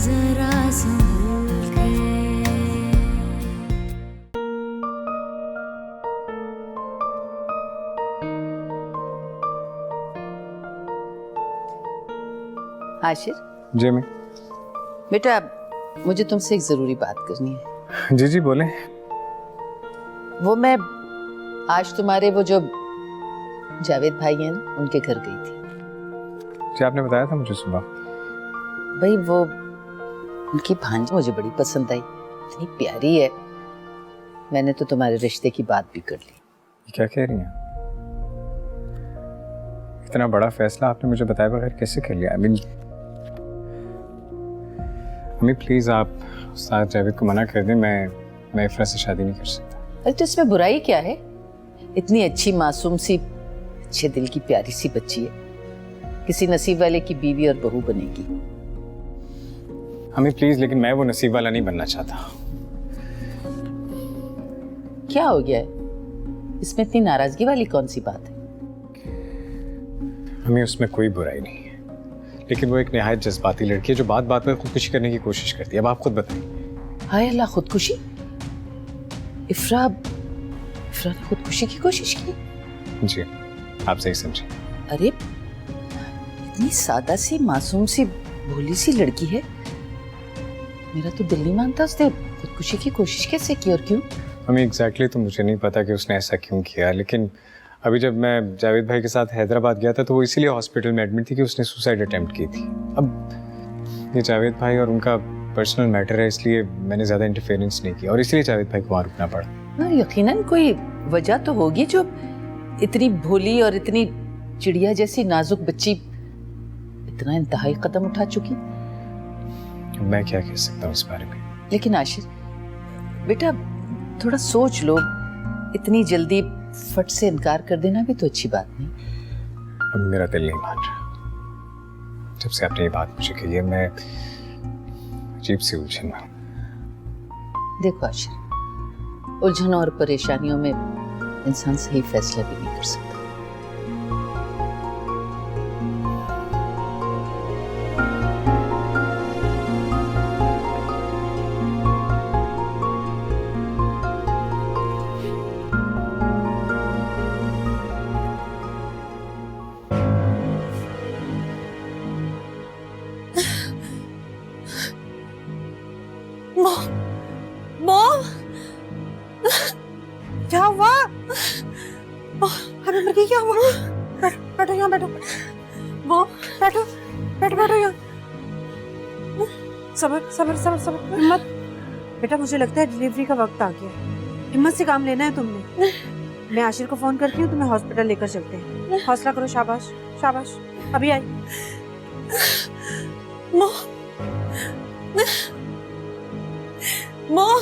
जरा संभल के। आशिर जी मैं। बेटा, मुझे तुमसे एक जरूरी बात करनी है। जी जी बोले। वो मैं आज तुम्हारे वो जो जावेद भाई हैं ना, उनके घर गई थी। जी आपने बताया था मुझे सुबह। भाई वो उनकी भांजी मुझे बड़ी पसंद आई, इतनी प्यारी है। मैंने तो तुम्हारे रिश्ते की बात भी कर ली। क्या कह रही हैं? इतना बड़ा फैसला आपने मुझे बताए बगैर कैसे कर लिया? अम्मी प्लीज आप उस्ताद जावेद को मना कर दें। मैं इफ्रा से शादी नहीं कर सकता। अरे तो इसमें बुराई क्या है? इतनी अच्छी मासूम सी अच्छे दिल की प्यारी सी बच्ची है, किसी नसीब वाले की बीवी और बहू बनेगी। अम्मी प्लीज, लेकिन मैं वो नसीब वाला नहीं बनना चाहता। क्या हो गया है? इसमें इतनी नाराजगी वाली कौन सी बात है? अम्मी उसमें कोई बुराई नहीं है, लेकिन वो एक निहायत जज्बाती लड़की है जो बात बात में खुदकुशी करने की कोशिश करती है। अब आप खुद बताइए। हाय अल्लाह, खुदकुशी? इफ्रा ने खुदकुशी की कोशिश की? जी आप सही समझे। अरे इतनी सादा सी मासूम सी भोली सी लड़की है, मेरा तो दिल नहीं मानता उसने खुदकुशी की कोशिश कैसे की और क्यों? हमें एग्जैक्टली तो मुझे नहीं पता कि उसने ऐसा क्यों किया, लेकिन अभी जब मैं जावेद भाई के साथ हैदराबाद गया था तो वो इसीलिए हॉस्पिटल में एडमिट थी कि उसने सुसाइड अटेम्प्ट की थी। अब ये जावेद भाई और उनका पर्सनल मैटर है, इसलिए मैंने ज़्यादा इंटरफेरेंस नहीं किया और इसीलिए जावेद भाई को वहाँ रुकना पड़ा। हाँ, यकीनन कोई वजह तो होगी जो इतनी भोली और इतनी चिड़िया जैसी नाजुक बच्ची इतना इंतहाई कदम उठा चुकी। मैं क्या कह सकता हूँ इस बारे में? लेकिन आशिर बेटा, थोड़ा सोच लो, इतनी जल्दी फट से इनकार कर देना भी तो अच्छी बात नहीं। अब मेरा दिल नहीं मान रहा। जब से आपने ये बात मुझे कही है मैं अजीब सी उलझन में हूं। देखो आशिर, उलझनों और परेशानियों में इंसान सही फैसला भी नहीं कर सकता। मॉम, क्या हुआ? अभी मर गई? क्या हुआ? बैठो यहाँ, बैठो। मॉम बैठो बैठो बैठो यहाँ। सबर सबर सबर सबर, हिम्मत। बेटा मुझे लगता है डिलीवरी का वक्त आ गया, हिम्मत से काम लेना है तुमने। मैं आशिर को फोन करती हूँ, तुम्हें हॉस्पिटल लेकर चलते हैं। हौसला करो, शाबाश शाबाश, अभी आई। मॉम मॉम,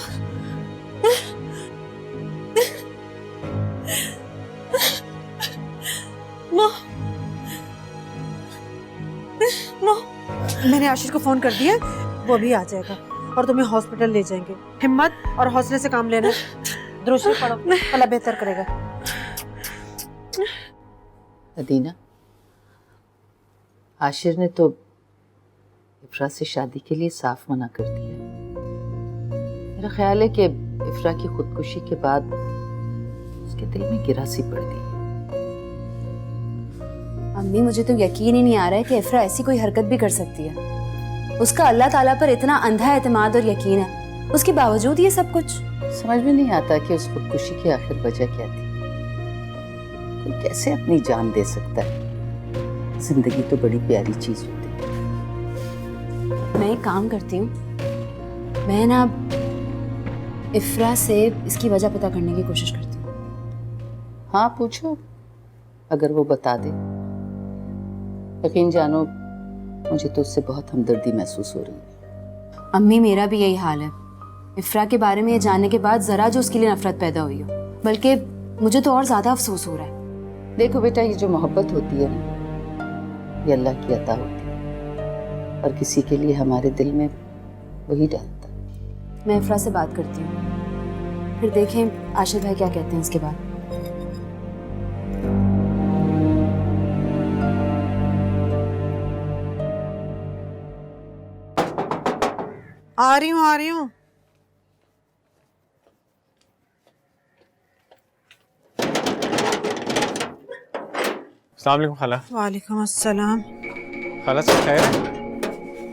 मैंने आशिर को फोन कर दिया, वो अभी आ जाएगा और तुम्हें हॉस्पिटल ले जाएंगे। हिम्मत और हौसले से काम लेना। दुरूद पढ़ो, अल्लाह बेहतर करेगा। अदीना, आशिर ने तो इफ्रा से शादी के लिए साफ मना कर दिया। मेरा ख्याल है कि इफ्रा की खुदकुशी के बाद उसके दिल में गिरासी पड़ गई। अम्मी, मुझे तो यकीन ही नहीं आ रहा है कि इफ्रा ऐसी कोई हरकत भी कर सकती है। उसका अल्लाह ताला पर इतना अंधा एतमाद और यकीन है, उसके बावजूद ये सब कुछ। समझ में नहीं आता कि उस खुदकुशी की आखिर वजह क्या थी। कोई कैसे अपनी जान दे सकता है? जिंदगी तो बड़ी प्यारी चीज होती है। मैं एक काम करती हूँ, मैं ना इफ्रा से इसकी वजह पता करने की कोशिश करती हूँ। हाँ पूछो, अगर वो बता दे। यकीन जानो, मुझे तो उससे बहुत हमदर्दी महसूस हो रही है। अम्मी, मेरा भी यही हाल है। इफ्रा के बारे में ये जानने के बाद जरा जो उसके लिए नफरत पैदा हुई हो, बल्कि मुझे तो और ज्यादा अफसोस हो रहा है। देखो बेटा, ये जो मोहब्बत होती है ना, ये अल्लाह की अता होती है और किसी के लिए हमारे दिल में वही डालता है। मैं इफ्रा से बात करती हूँ, फिर देखें आशिर भाई क्या कहते हैं इसके बाद। आ रही हूँ, आ रही हूँ। अस्सलाम वालेकुम खाला। वालेकुम अस्सलाम। खाला सब खैर है?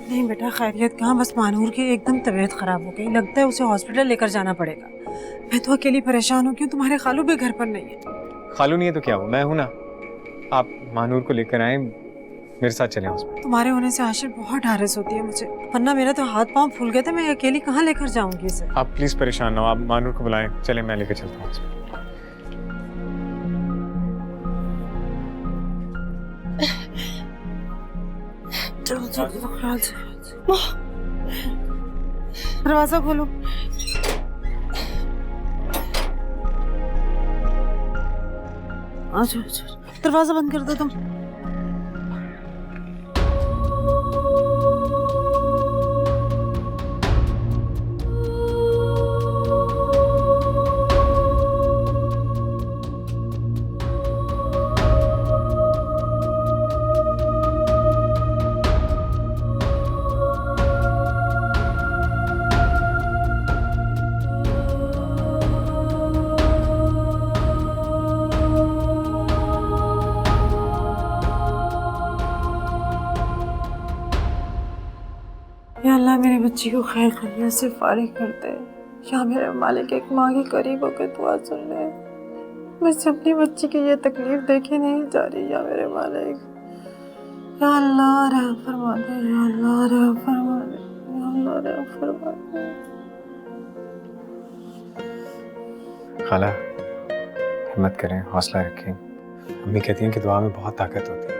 नहीं बेटा, खैरियत कहाँ, बस मानूर की एकदम तबीयत खराब हो गई, लगता है उसे हॉस्पिटल लेकर जाना पड़ेगा। मैं तो अकेली परेशान हूँ, क्यों तुम्हारे खालू भी घर पर नहीं है। खालू नहीं है तो क्या हुआ, मैं हूं ना। आप मानूर को लेकर आए, मेरे साथ चले हॉस्पिटल। तुम्हारे होने से आशिर बहुत ढारस होती है मुझे, वरना मेरा तो हाथ पांव फूल गए थे। मैं अकेली कहाँ लेकर जाऊंगी इसे। आप प्लीज परेशान ना हो, आप मानूर को बुलाएं, चले मैं लेकर चलता हूँ हॉस्पिटल। चलो चलो, ख्याल से। दरवाजा खोलो। अच्छा अच्छा, दरवाजा बंद कर दो तुम। या अल्लाह, मेरी बच्ची को खैर खैरियत से फारिग कर दे। या मेरे मालिक, एक माँ के करीब होकर दुआ सुन ले। मुझसे अपनी बच्ची की ये तकलीफ देखी नहीं जा रही। या मेरे मालिक, या अल्लाह रहम फरमा दे, या अल्लाह रहम फरमा दे, या अल्लाह रहम फरमा दे। खाला हिम्मत करें, हौसला रखें। अम्मी कहती हैं कि दुआ में बहुत ताकत होती है,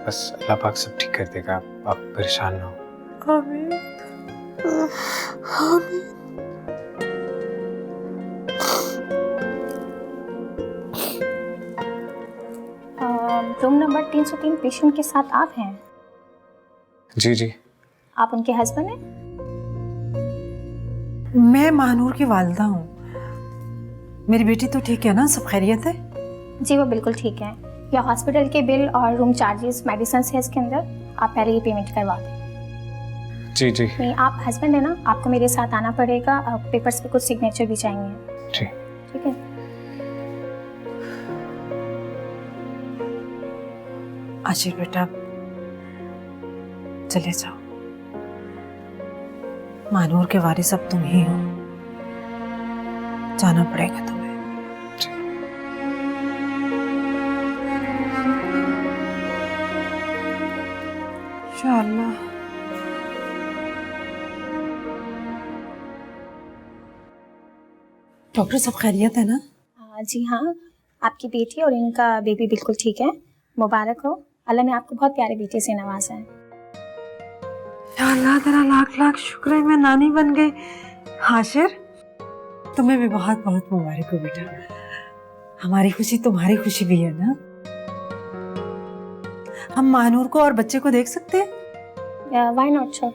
बस अल्लाह पाक सब ठीक कर देगा। आप परेशान ना हो। आमीन आमीन। रूम नंबर 303 पेशेंट के साथ आप हैं? जी जी। आप उनके हस्बैंड हैं? मैं महानूर की वालिदा हूँ। मेरी बेटी तो ठीक है ना, सब खैरियत है? जी वो बिल्कुल ठीक है। या हॉस्पिटल के बिल और रूम चार्जेस, मेडिसिन है इसके अंदर, आप पहले ही पेमेंट करवा दें। जी जी नहीं, आप हस्बैंड है ना, आपको मेरे साथ आना पड़ेगा। पेपर्स पे कुछ सिग्नेचर भी चाहिए। जी। ठीक है। आशिर बेटा, चले जाओ। मानूर के वारिस अब तुम ही हो, जाना पड़ेगा तुम्हें। इंशाअल्लाह। डॉक्टर सब खैरियत है ना? जी हाँ, आपकी बेटी और इनका बेबी बिल्कुल ठीक है। मुबारक हो, अल्लाह ने आपको बहुत प्यारे बेटे से नवाजा है। या अल्लाह, तेरा लाख लाख शुक्र है, मैं नानी बन गई। हाशिर, तुम्हें भी बहुत बहुत मुबारक हो बेटा। हमारी खुशी तुम्हारी खुशी भी है ना। हम मानूर को और बच्चे को देख सकते हैं? Why not sir.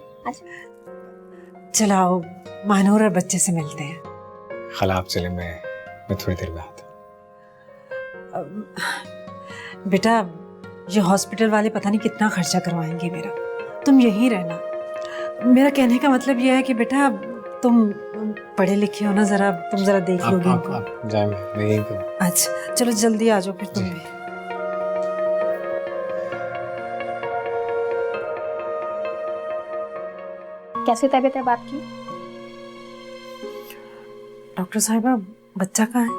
चलो आओ, मानूर और बच्चे से मिलते हैं। खाला आप चले, मैं थोड़ी देर में आता हूँ। बेटा, ये हॉस्पिटल वाले पता नहीं कितना खर्चा करवाएंगे मेरा, तुम यहीं रहना। मेरा कहने का मतलब यह है कि बेटा, तुम पढ़े लिखे हो ना, तुम जरा देख लोगे इनको। आप जाएं, मैं यहीं पे हूँ। अच्छा चलो जल्दी आ जाओ फिर तुम भी। कैसी तबीयत है आपकी? डॉक्टर साहिबा, बच्चा कहाँ है?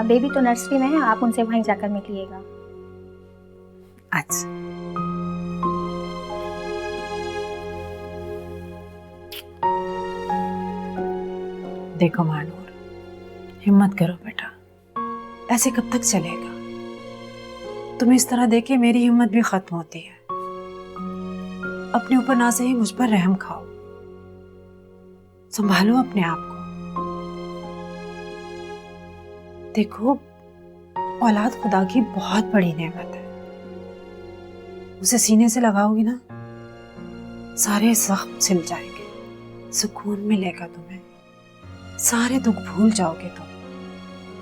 बेबी तो नर्सरी में है, आप उनसे वहीं जाकर मिलिएगा। अच्छा। देखो मानूर, हिम्मत करो बेटा, ऐसे कब तक चलेगा? तुम्हें इस तरह देख के मेरी हिम्मत भी खत्म होती है। अपने ऊपर ना सही मुझ पर रहम खाओ, संभालो अपने आप को। देखो, औलाद खुदा की बहुत बड़ी नेमत है। उसे सीने से लगाओगी ना, सारे जख्म सिल जाएंगे, सुकून मिलेगा तुम्हें, सारे दुख भूल जाओगे तुम।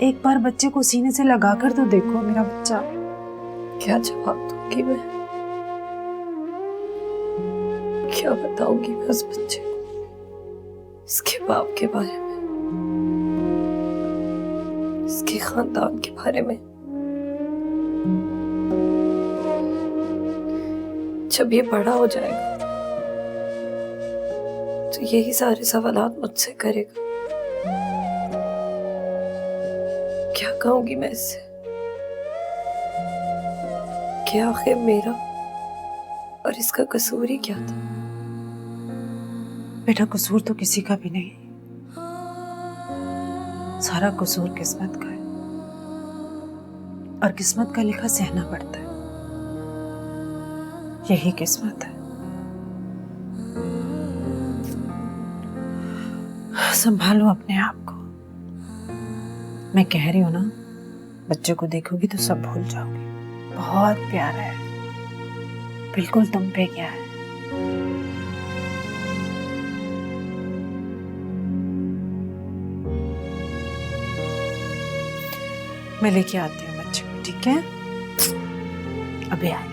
एक बार बच्चे को सीने से लगाकर तो देखो मेरा बच्चा। क्या जवाब दूंगी मैं, क्या बताऊंगी मैं उस बच्चे को? इसके बाप के बारे में, इसके खानदान के बारे में। जब ये बड़ा हो जाएगा तो यही सारे सवालात मुझसे करेगा। क्या कहूंगी मैं इससे कि आखिर मेरा और इसका कसूर ही क्या था? बेटा कसूर तो किसी का भी नहीं, सारा कसूर किस्मत का है, और किस्मत का लिखा सहना पड़ता है। यही किस्मत है। संभालो अपने आप को। मैं कह रही हूं ना, बच्चे को देखोगी तो सब भूल जाओगी। बहुत प्यारा है, बिल्कुल तुम पे क्या है। मैं लेके आती हूँ बच्चे को, ठीक है? अभी आई।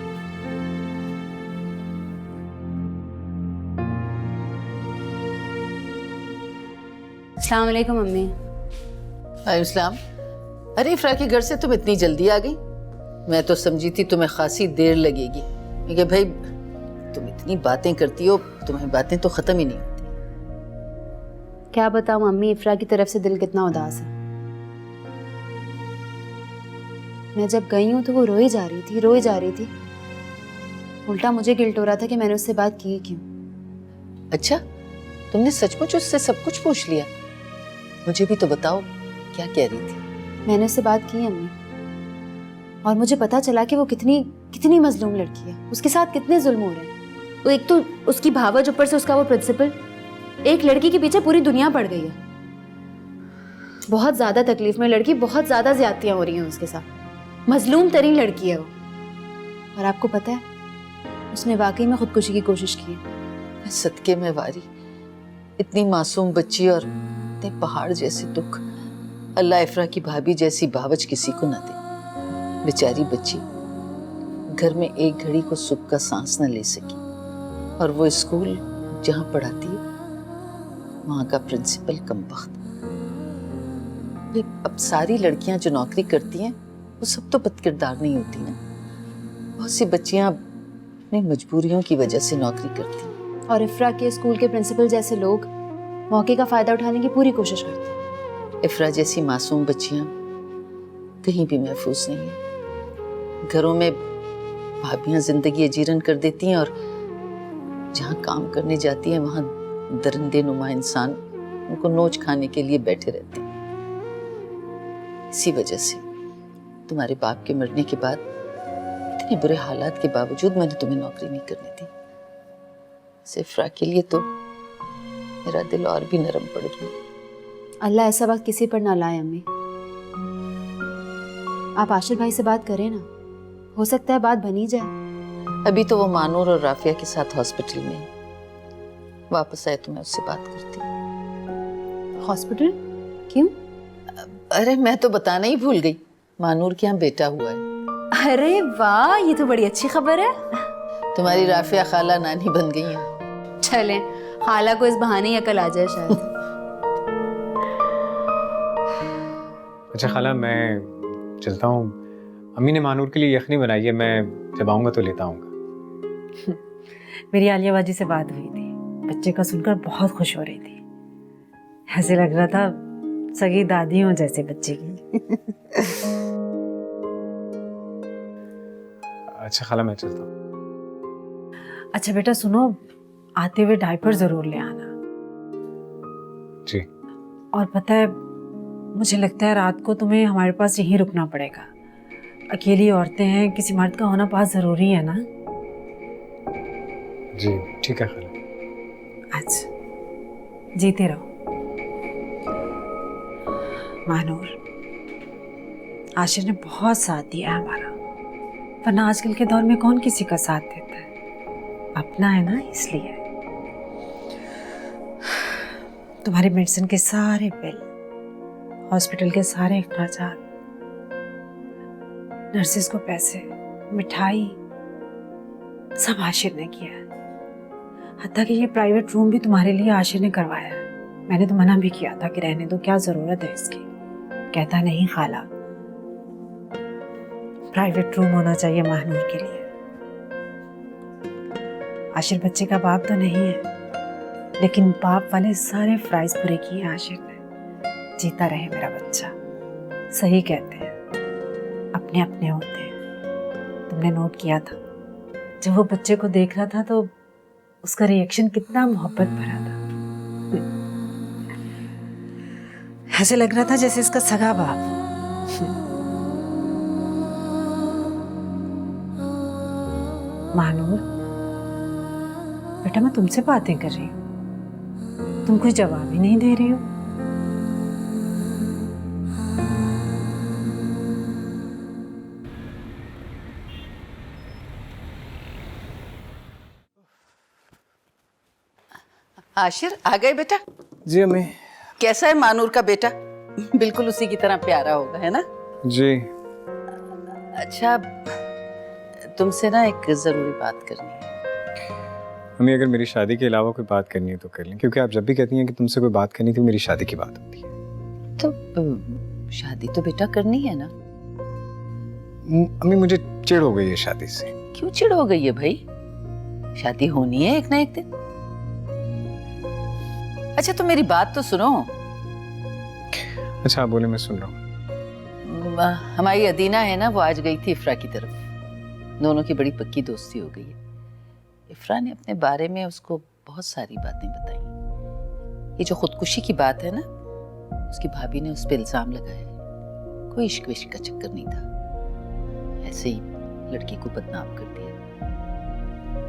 अस्सलाम वालेकुम मम्मी। वालेकुम। अरे इफ्रा के घर से तुम इतनी जल्दी आ गई? मैं तो समझी थी तुम्हें खासी देर लगेगी, क्योंकि भाई तुम इतनी बातें करती हो, तुम्हारी बातें तो खत्म ही नहीं होती। क्या बताऊं मम्मी, इफ्रा की तरफ से दिल कितना उदास है। मैं जब गई हूं तो वो रोई जा रही थी। उल्टा मुझे गिल्ट हो रहा था कि मैंने उससे बात की क्यों। अच्छा, तुमने सचमुच उससे सब कुछ पूछ लिया? मुझे भी तो बताओ, क्या कह रही थी? मैंने उससे बात की अम्मी, और मुझे पता चला कि वो कितनी मजलूम लड़की है। उसके साथ कितने जुल्म हो रहे हैं। वो एक तो उसकी भावज, ऊपर से उसका वो प्रिंसिपल। एक लड़की के पीछे पूरी दुनिया पड़ गई है। बहुत ज्यादा तकलीफ में लड़की, बहुत ज्यादा ज्यादतियां हो रही हैं उसके साथ। मजलूम तरीन लड़की है वो। और आपको पता है, उसने वाकई में खुदकुशी की कोशिश की है। सदके में वारी, इतनी मासूम बच्ची और इतने पहाड़ जैसे दुख। अल्लाह इफ्रा की भाभी जैसी भावज किसी को ना दे। बेचारी बच्ची घर में एक घड़ी को सुख का सांस न ले सकी, और वो स्कूल जहां पढ़ाती है वहां का प्रिंसिपल कमबख्त। अब सारी लड़कियां जो नौकरी करती हैं वो सब तो बदकिरदार नहीं होती ना। बहुत सी बच्चियां अपनी मजबूरियों की वजह से नौकरी करती हैं। और इफ्रा के स्कूल के प्रिंसिपल जैसे लोग मौके का फायदा उठाने की पूरी कोशिश करते हैं। इफ्रा जैसी मासूम बच्चियां कहीं भी महफूज नहीं है। घरों में भाभियां जिंदगी अजीरन कर देती हैं, और जहां काम करने जाती हैं वहां दरिंदे नुमा इंसान उनको नोच खाने के लिए बैठे रहते हैं। इसी वजह से तुम्हारे बाप के मरने के बाद इतने बुरे हालात के बावजूद मैंने तुम्हें नौकरी नहीं करने दी। इफ्रा के लिए तो मेरा दिल और भी नरम पड़ गया। अल्लाह ऐसा वक्त किसी पर ना लाए अम्मी। आप आशिर भाई से बात करें ना, हो सकता है बात बनी जाए। अभी तो वो मानूर और राफिया के साथ हॉस्पिटल में है। वापस आए तो मैं उससे बात करती हूँ। हॉस्पिटल? क्यों? अरे मैं तो बताना ही भूल गई, मानूर के यहाँ बेटा हुआ है। अरे वाह, ये तो बड़ी अच्छी खबर है। तुम्हारी राफिया खाला नानी बन गई है। चलें, खाला को इस बहाने ही अकल आ जाए शायद। अच्छा खाला, मैं चलता हूँ। अम्मी ने मानूर के लिए यखनी बनाई है, मैं जब आऊँगा तो लेता आऊँगा। मेरी आलिया बाजी से बात हुई थी, बच्चे का सुनकर बहुत खुश हो रही थी। ऐसे लग रहा था सगी दादियों जैसे बच्चे की। अच्छा खाला, मैं चलता हूँ। अच्छा बेटा सुनो, आते हुए डायपर जरूर ले आना। जी। और पता है, मुझे लगता है रात को तुम्हें हमारे पास यहीं रुकना पड़ेगा। अकेली औरतें हैं, किसी मर्द का होना पास जरूरी है ना। जी ठीक है खाला। अच्छा, जीते रहो। मानूर, आशिर ने बहुत साथ दिया है हमारा, वरना आजकल के दौर में कौन किसी का साथ देता है। अपना है ना, इसलिए। तुम्हारी मेडिसिन के सारे बिल, हॉस्पिटल के सारे खर्चात, नर्सेस को पैसे, मिठाई, सब आशिर ने किया है। हत्ता कि ये प्राइवेट रूम भी तुम्हारे लिए आशिर ने करवाया है। मैंने तो मना भी किया था कि रहने दो, क्या जरूरत है इसकी। कहता नहीं खाला, प्राइवेट रूम होना चाहिए महानूर के लिए। आशिर बच्चे का बाप तो नहीं है, लेकिन बाप वाले सारे फ्राइज पूरे किए आशिर ने। जीता रहे मेरा बच्चा। सही कहते हैं, अपने अपने होते हैं। तुमने नोट किया था जब वो बच्चे को देख रहा था तो उसका रिएक्शन कितना मोहब्बत भरा था। ऐसे लग रहा था जैसे इसका सगा बाप। महानूर बेटा, मैं तुमसे बातें कर रही हूँ, तुम कोई जवाब ही नहीं दे रही हो। आशिर आ गए बेटा? जी अम्मी। कैसा है मानूर का बेटा? बिल्कुल उसी की तरह प्यारा होगा, है ना? जी। अच्छा, तुमसे ना एक जरूरी बात करनी है। अम्मी, अगर मेरी शादी के अलावा कोई बात करनी है तो कर लें, क्योंकि आप जब भी कहती हैं कि तुमसे कोई बात करनी थी, मेरी शादी की बात होती है। तो शादी तो बेटा करनी है ना? अम्मी, मुझे चिढ़ हो गई है शादी से। क्यों चिढ़ हो गई है भाई? शादी होनी है एक ना एक दिन। अच्छा तो मेरी बात तो सुनो। अच्छा आप बोले, मैं सुन रहा हूँ। हमारी अदीना है ना, वो आज गई थी इफ्रा की तरफ। दोनों की बड़ी पक्की दोस्ती हो गई है। इफ्रा ने अपने बारे में उसको बहुत सारी बातें बताई। ये जो खुदकुशी की बात है ना, उसकी भाभी ने उस पर इल्जाम लगाया है। कोई इश्क विश्क का चक्कर नहीं था, ऐसे ही लड़की को बदनाम कर दिया।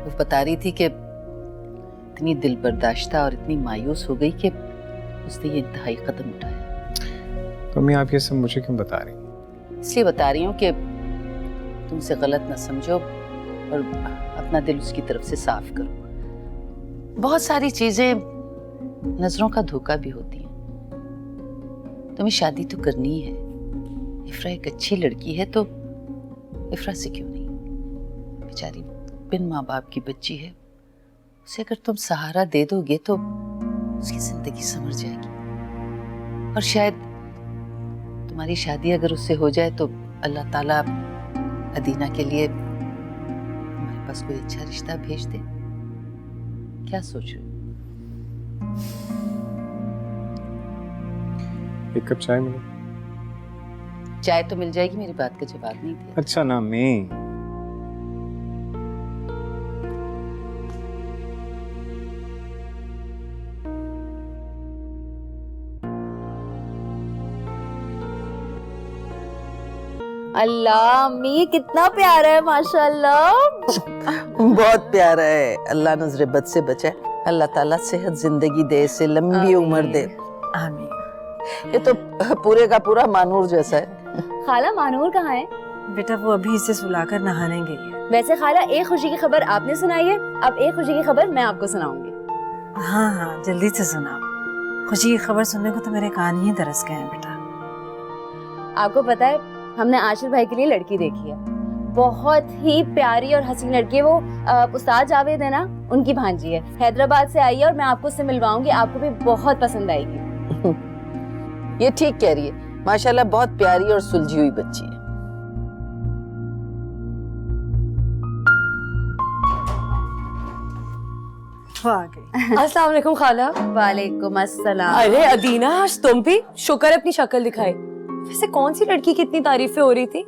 वो बता रही थी कि इतनी दिल बर्दाश्ता और इतनी मायूस हो गई कि उसने ये इंतहाई कदम उठाया। तो अम्मी, आप ये सब मुझे क्यों बता रही हैं? इसलिए बता रही हूँ कि तुमसे गलत ना समझो और अपना दिल उसकी तरफ से साफ करो। बहुत सारी चीजें नजरों का धोखा भी होती हैं। तुम्हें शादी तो करनी ही है। इफ्रा एक अच्छी लड़की है, तो इफ्रा से क्यों नहीं? बेचारी बिन माँ बाप की बच्ची है, उसे अगर तुम सहारा दे दोगे तो उसकी जिंदगी संवर जाएगी। और शायद तुम्हारी शादी अगर उससे हो जाए तो अल्लाह ताला अदीना के लिए हमारे पास कोई अच्छा रिश्ता भेज दे। क्या सोच रहे हो? एक कप चाय मिले? चाय तो मिल जाएगी, मेरी बात का जवाब नहीं दिया। अच्छा ना मैं। अल्लाह अम्मी, कितना प्यारा है माशाल्लाह। बहुत प्यारा है। अल्लाह नजरे बद से बचाए। अल्लाह ताला सेहत जिंदगी दे, इसे लंबी उम्र दे। आमीन। ये तो पूरे का पूरा मानूर जैसा है। खाला, मानूर कहाँ है? बेटा वो अभी इसे सुलाकर नहाने गई है। वैसे खाला, एक खुशी की खबर आपने सुनाई है, अब एक खुशी की खबर मैं आपको सुनाऊंगी। हाँ हाँ, जल्दी से सुना। खुशी की खबर सुनने को तो मेरे कान ही तरस गए हैं बेटा। आपको पता है, हमने आशिर भाई के लिए लड़की देखी है। बहुत ही प्यारी और हसीन लड़की है। वो उस्ताद जावेद है ना, उनकी भांजी है। हैदराबाद से आई है और मैं आपको उससे मिलवाऊंगी, आपको भी बहुत पसंद आएगी। ये ठीक कह रही है। माशाल्लाह बहुत प्यारी और सुलझी हुई बच्ची है। वो आ गई। अस्सलाम वालेकुम खाला। वालेकुम अस्सलाम। अरे अदीना, आज तुम भी शुक्र है अपनी शक्ल दिखाई। वैसे कौन सी लड़की की इतनी तारीफें हो रही थी?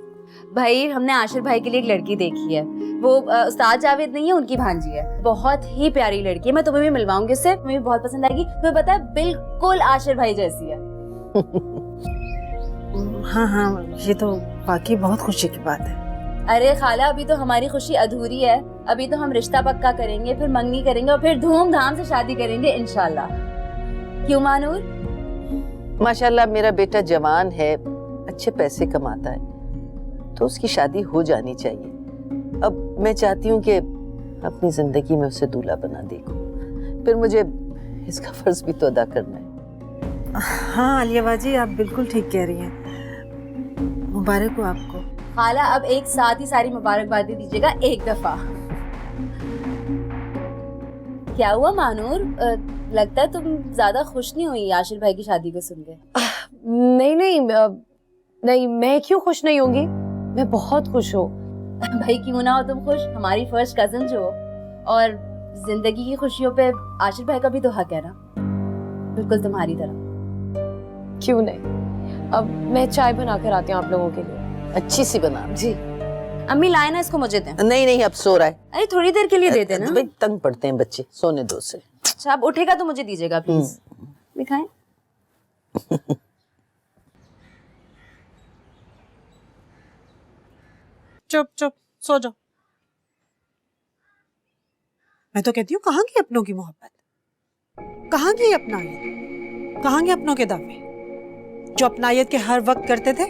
भाई हमने आशिर भाई के लिए एक लड़की देखी है। वो उस्ताद जावेद नहीं है, उनकी भांजी है। बहुत ही प्यारी लड़की है। मैं तुम्हें भी मिलवाऊंगी उससे, तुम्हें भी बहुत पसंद आएगी। तुम्हें पता है, बिल्कुल आशिर भाई जैसी है। हाँ हाँ, ये तो वाकई बहुत खुशी की बात है। अरे खाला, अभी तो हमारी खुशी अधूरी है। अभी तो हम रिश्ता पक्का करेंगे, फिर मंगनी करेंगे और फिर धूमधाम से शादी करेंगे इंशाल्लाह। क्यों मानूर? माशाल्लाह मेरा बेटा जवान है, अच्छे पैसे कमाता है, तो उसकी शादी हो जानी चाहिए। अब मैं चाहती हूँ कि अपनी जिंदगी में उसे दूल्हा बना देखूं, फिर मुझे इसका फर्ज भी तो अदा करना है। हाँ आलिया बाजी, आप बिल्कुल ठीक कह रही हैं। मुबारक हो आपको। खाला, अब एक साथ ही सारी मुबारकबादी दीजिएगा एक दफा। क्या हुआ मानूर, लगता है तुम ज्यादा खुश नहीं हुई आशिर भाई की शादी को सुन के। नहीं नहीं नहीं, मैं क्यों खुश नहीं होंगी, मैं बहुत खुश हूँ। भाई क्यों ना हो तुम खुश, हमारी फर्स्ट कजन जो हो, और जिंदगी की खुशियों पे आशिर भाई का भी तो हक है ना, बिल्कुल तुम्हारी तरह। क्यों नहीं, अब मैं चाय बना कर आती हूँ आप लोगों के लिए। अच्छी सी बना। जी। अम्मी लाए ना इसको मुझे दें। नहीं नहीं, अब सो रहा है। अरे थोड़ी देर के लिए देते ना। भाई तंग पड़ते हैं बच्चे, सोने दो से। अच्छा अब उठेगा तो मुझे दीजिएगा प्लीज। दिखाएं। चुप चुप सो जाओ। मैं तो कहती हूँ कहाँ की अपनों की मोहब्बत, कहाँ की अपनायत, कहाँ के अपनों के दावे जो अपनायत के हर वक्त करते थे।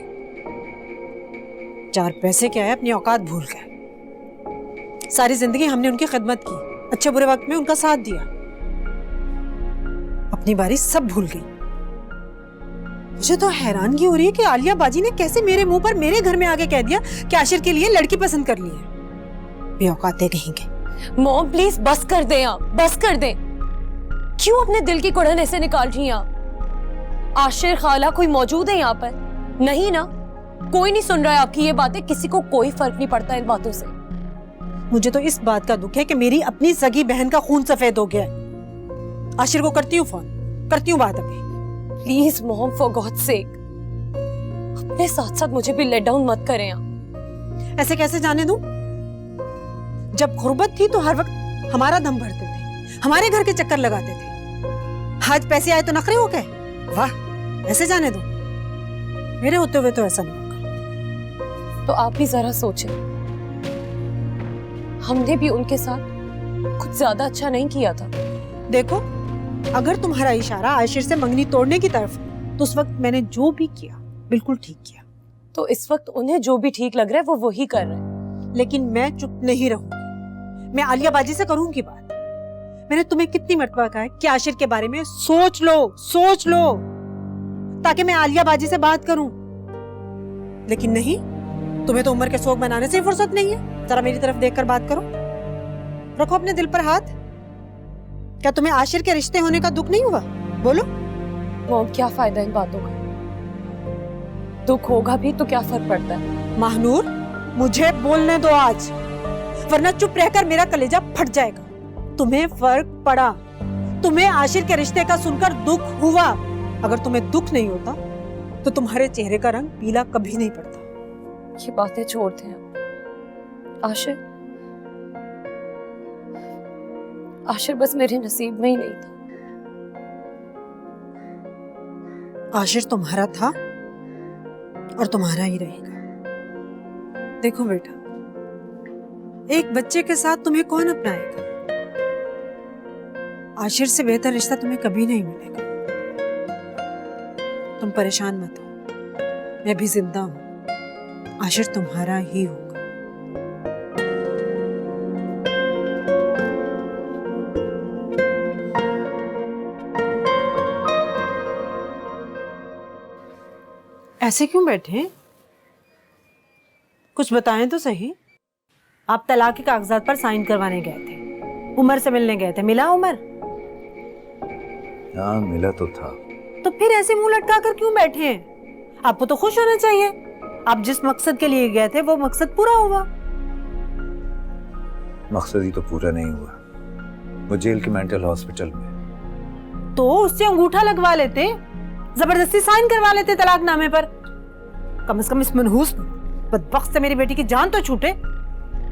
4 पैसे क्या है, अपनी औकात भूल गए। सारी जिंदगी हमने उनकी खिदमत की, अच्छे बुरे वक्त में उनका साथ दिया, अपनी बारी सब भूल गई। मुझे तो हैरानगी हो रही है कि आलिया बाजी ने कैसे मेरे मुंह पर मेरे घर में आके कह दिया कि आशिर के लिए लड़की पसंद कर ली है। बेऔकाते कहेंगे। मॉम प्लीज बस कर दें आप, बस कर दें। क्यों अपने दिल की कुड़न ऐसे निकाल रही हैं आप? आशिर खाला कोई मौजूद है यहाँ पर? नहीं ना, कोई नहीं सुन रहा है आपकी ये बातें, किसी को कोई फर्क नहीं पड़ता इन बातों से। मुझे तो इस बात का दुख है कि मेरी अपनी सगी बहन का खून सफेद हो गया है। आशिर को करती हूँ फोन, करती हूँ बात अभी। Please mom for God sake, अपने साथ साथ मुझे भी लेट डाउन मत करें आप। ऐसे कैसे जाने दूं? जब गुर्बत थी तो हर वक्त हमारा दम भरते थे, हमारे घर के चक्कर लगाते थे। आज पैसे आए तो नखरे हो गए, वाह। ऐसे जाने दूं? मेरे होते हुए तो ऐसा नहीं होगा। तो आप भी जरा सोचें, हमने भी उनके साथ कुछ ज्यादा अच्छा नहीं किया था। देखो, अगर तुम्हारा इशारा आशिर से मंगनी तोड़ने की तरफ है, तो उस वक्त मैंने जो भी किया बिल्कुल ठीक किया। तो इस वक्त उन्हें जो भी ठीक लग रहा है वो वही कर रहे हैं। लेकिन मैं चुप नहीं रहूंगी, मैं आलिया बाजी से करूंगी बात। मैंने तुम्हें कितनी मर्तबा कहा है कि आशिर के बारे में सोच लो, सोच लो, ताकि मैं आलिया बाजी से बात करूं। लेकिन नहीं, तुम्हें तो उम्र के शौक बनाने से ही फुर्सत नहीं है। जरा मेरी तरफ देखकर बात करो, रखो अपने दिल पर हाथ। क्या तुम्हें आशिर के रिश्ते होने का दुख नहीं हुआ? बोलो। मॉम क्या फायदा इन बातों का, दुख होगा भी तो क्या फर्क पड़ता है? महानूर, मुझे बोलने दो आज, वरना चुप रहकर मेरा कलेजा फट जाएगा। तुम्हें फर्क पड़ा, तुम्हें आशिर के रिश्ते का सुनकर दुख हुआ। अगर तुम्हें दुख नहीं होता तो तुम्हारे चेहरे का रंग पीला कभी नहीं पड़ता। ये बातें छोड़ते हैं आशिर, आशिर बस मेरे नसीब में ही नहीं था। आशिर तुम्हारा था और तुम्हारा ही रहेगा। देखो बेटा, एक बच्चे के साथ तुम्हें कौन अपनाएगा? आशिर से बेहतर रिश्ता तुम्हें कभी नहीं मिलेगा। तुम परेशान मत हो, मैं भी जिंदा हूं। आशिर तुम्हारा ही होगा। ऐसे क्यों बैठे हैं? कुछ बताएं तो सही। आप तलाक के कागजात पर साइन करवाने गए थे, उमर से मिलने गए थे, मिला उमर? हाँ मिला तो था। तो फिर ऐसे मुंह लटका कर क्यों बैठे हैं? आपको तो खुश होना चाहिए। आप जिस मकसद के लिए गए थे वो मकसद पूरा हुआ। मकसद ही तो पूरा नहीं हुआ। वो जेल के मेंटल हॉस्पिटल में। तो उससे अंगूठा लगवा लेते, जबरदस्ती साइन करवा लेते तलाकनामे पर। कम से कम इस मनहूस बदबख्त से मेरी बेटी की जान तो छूटे।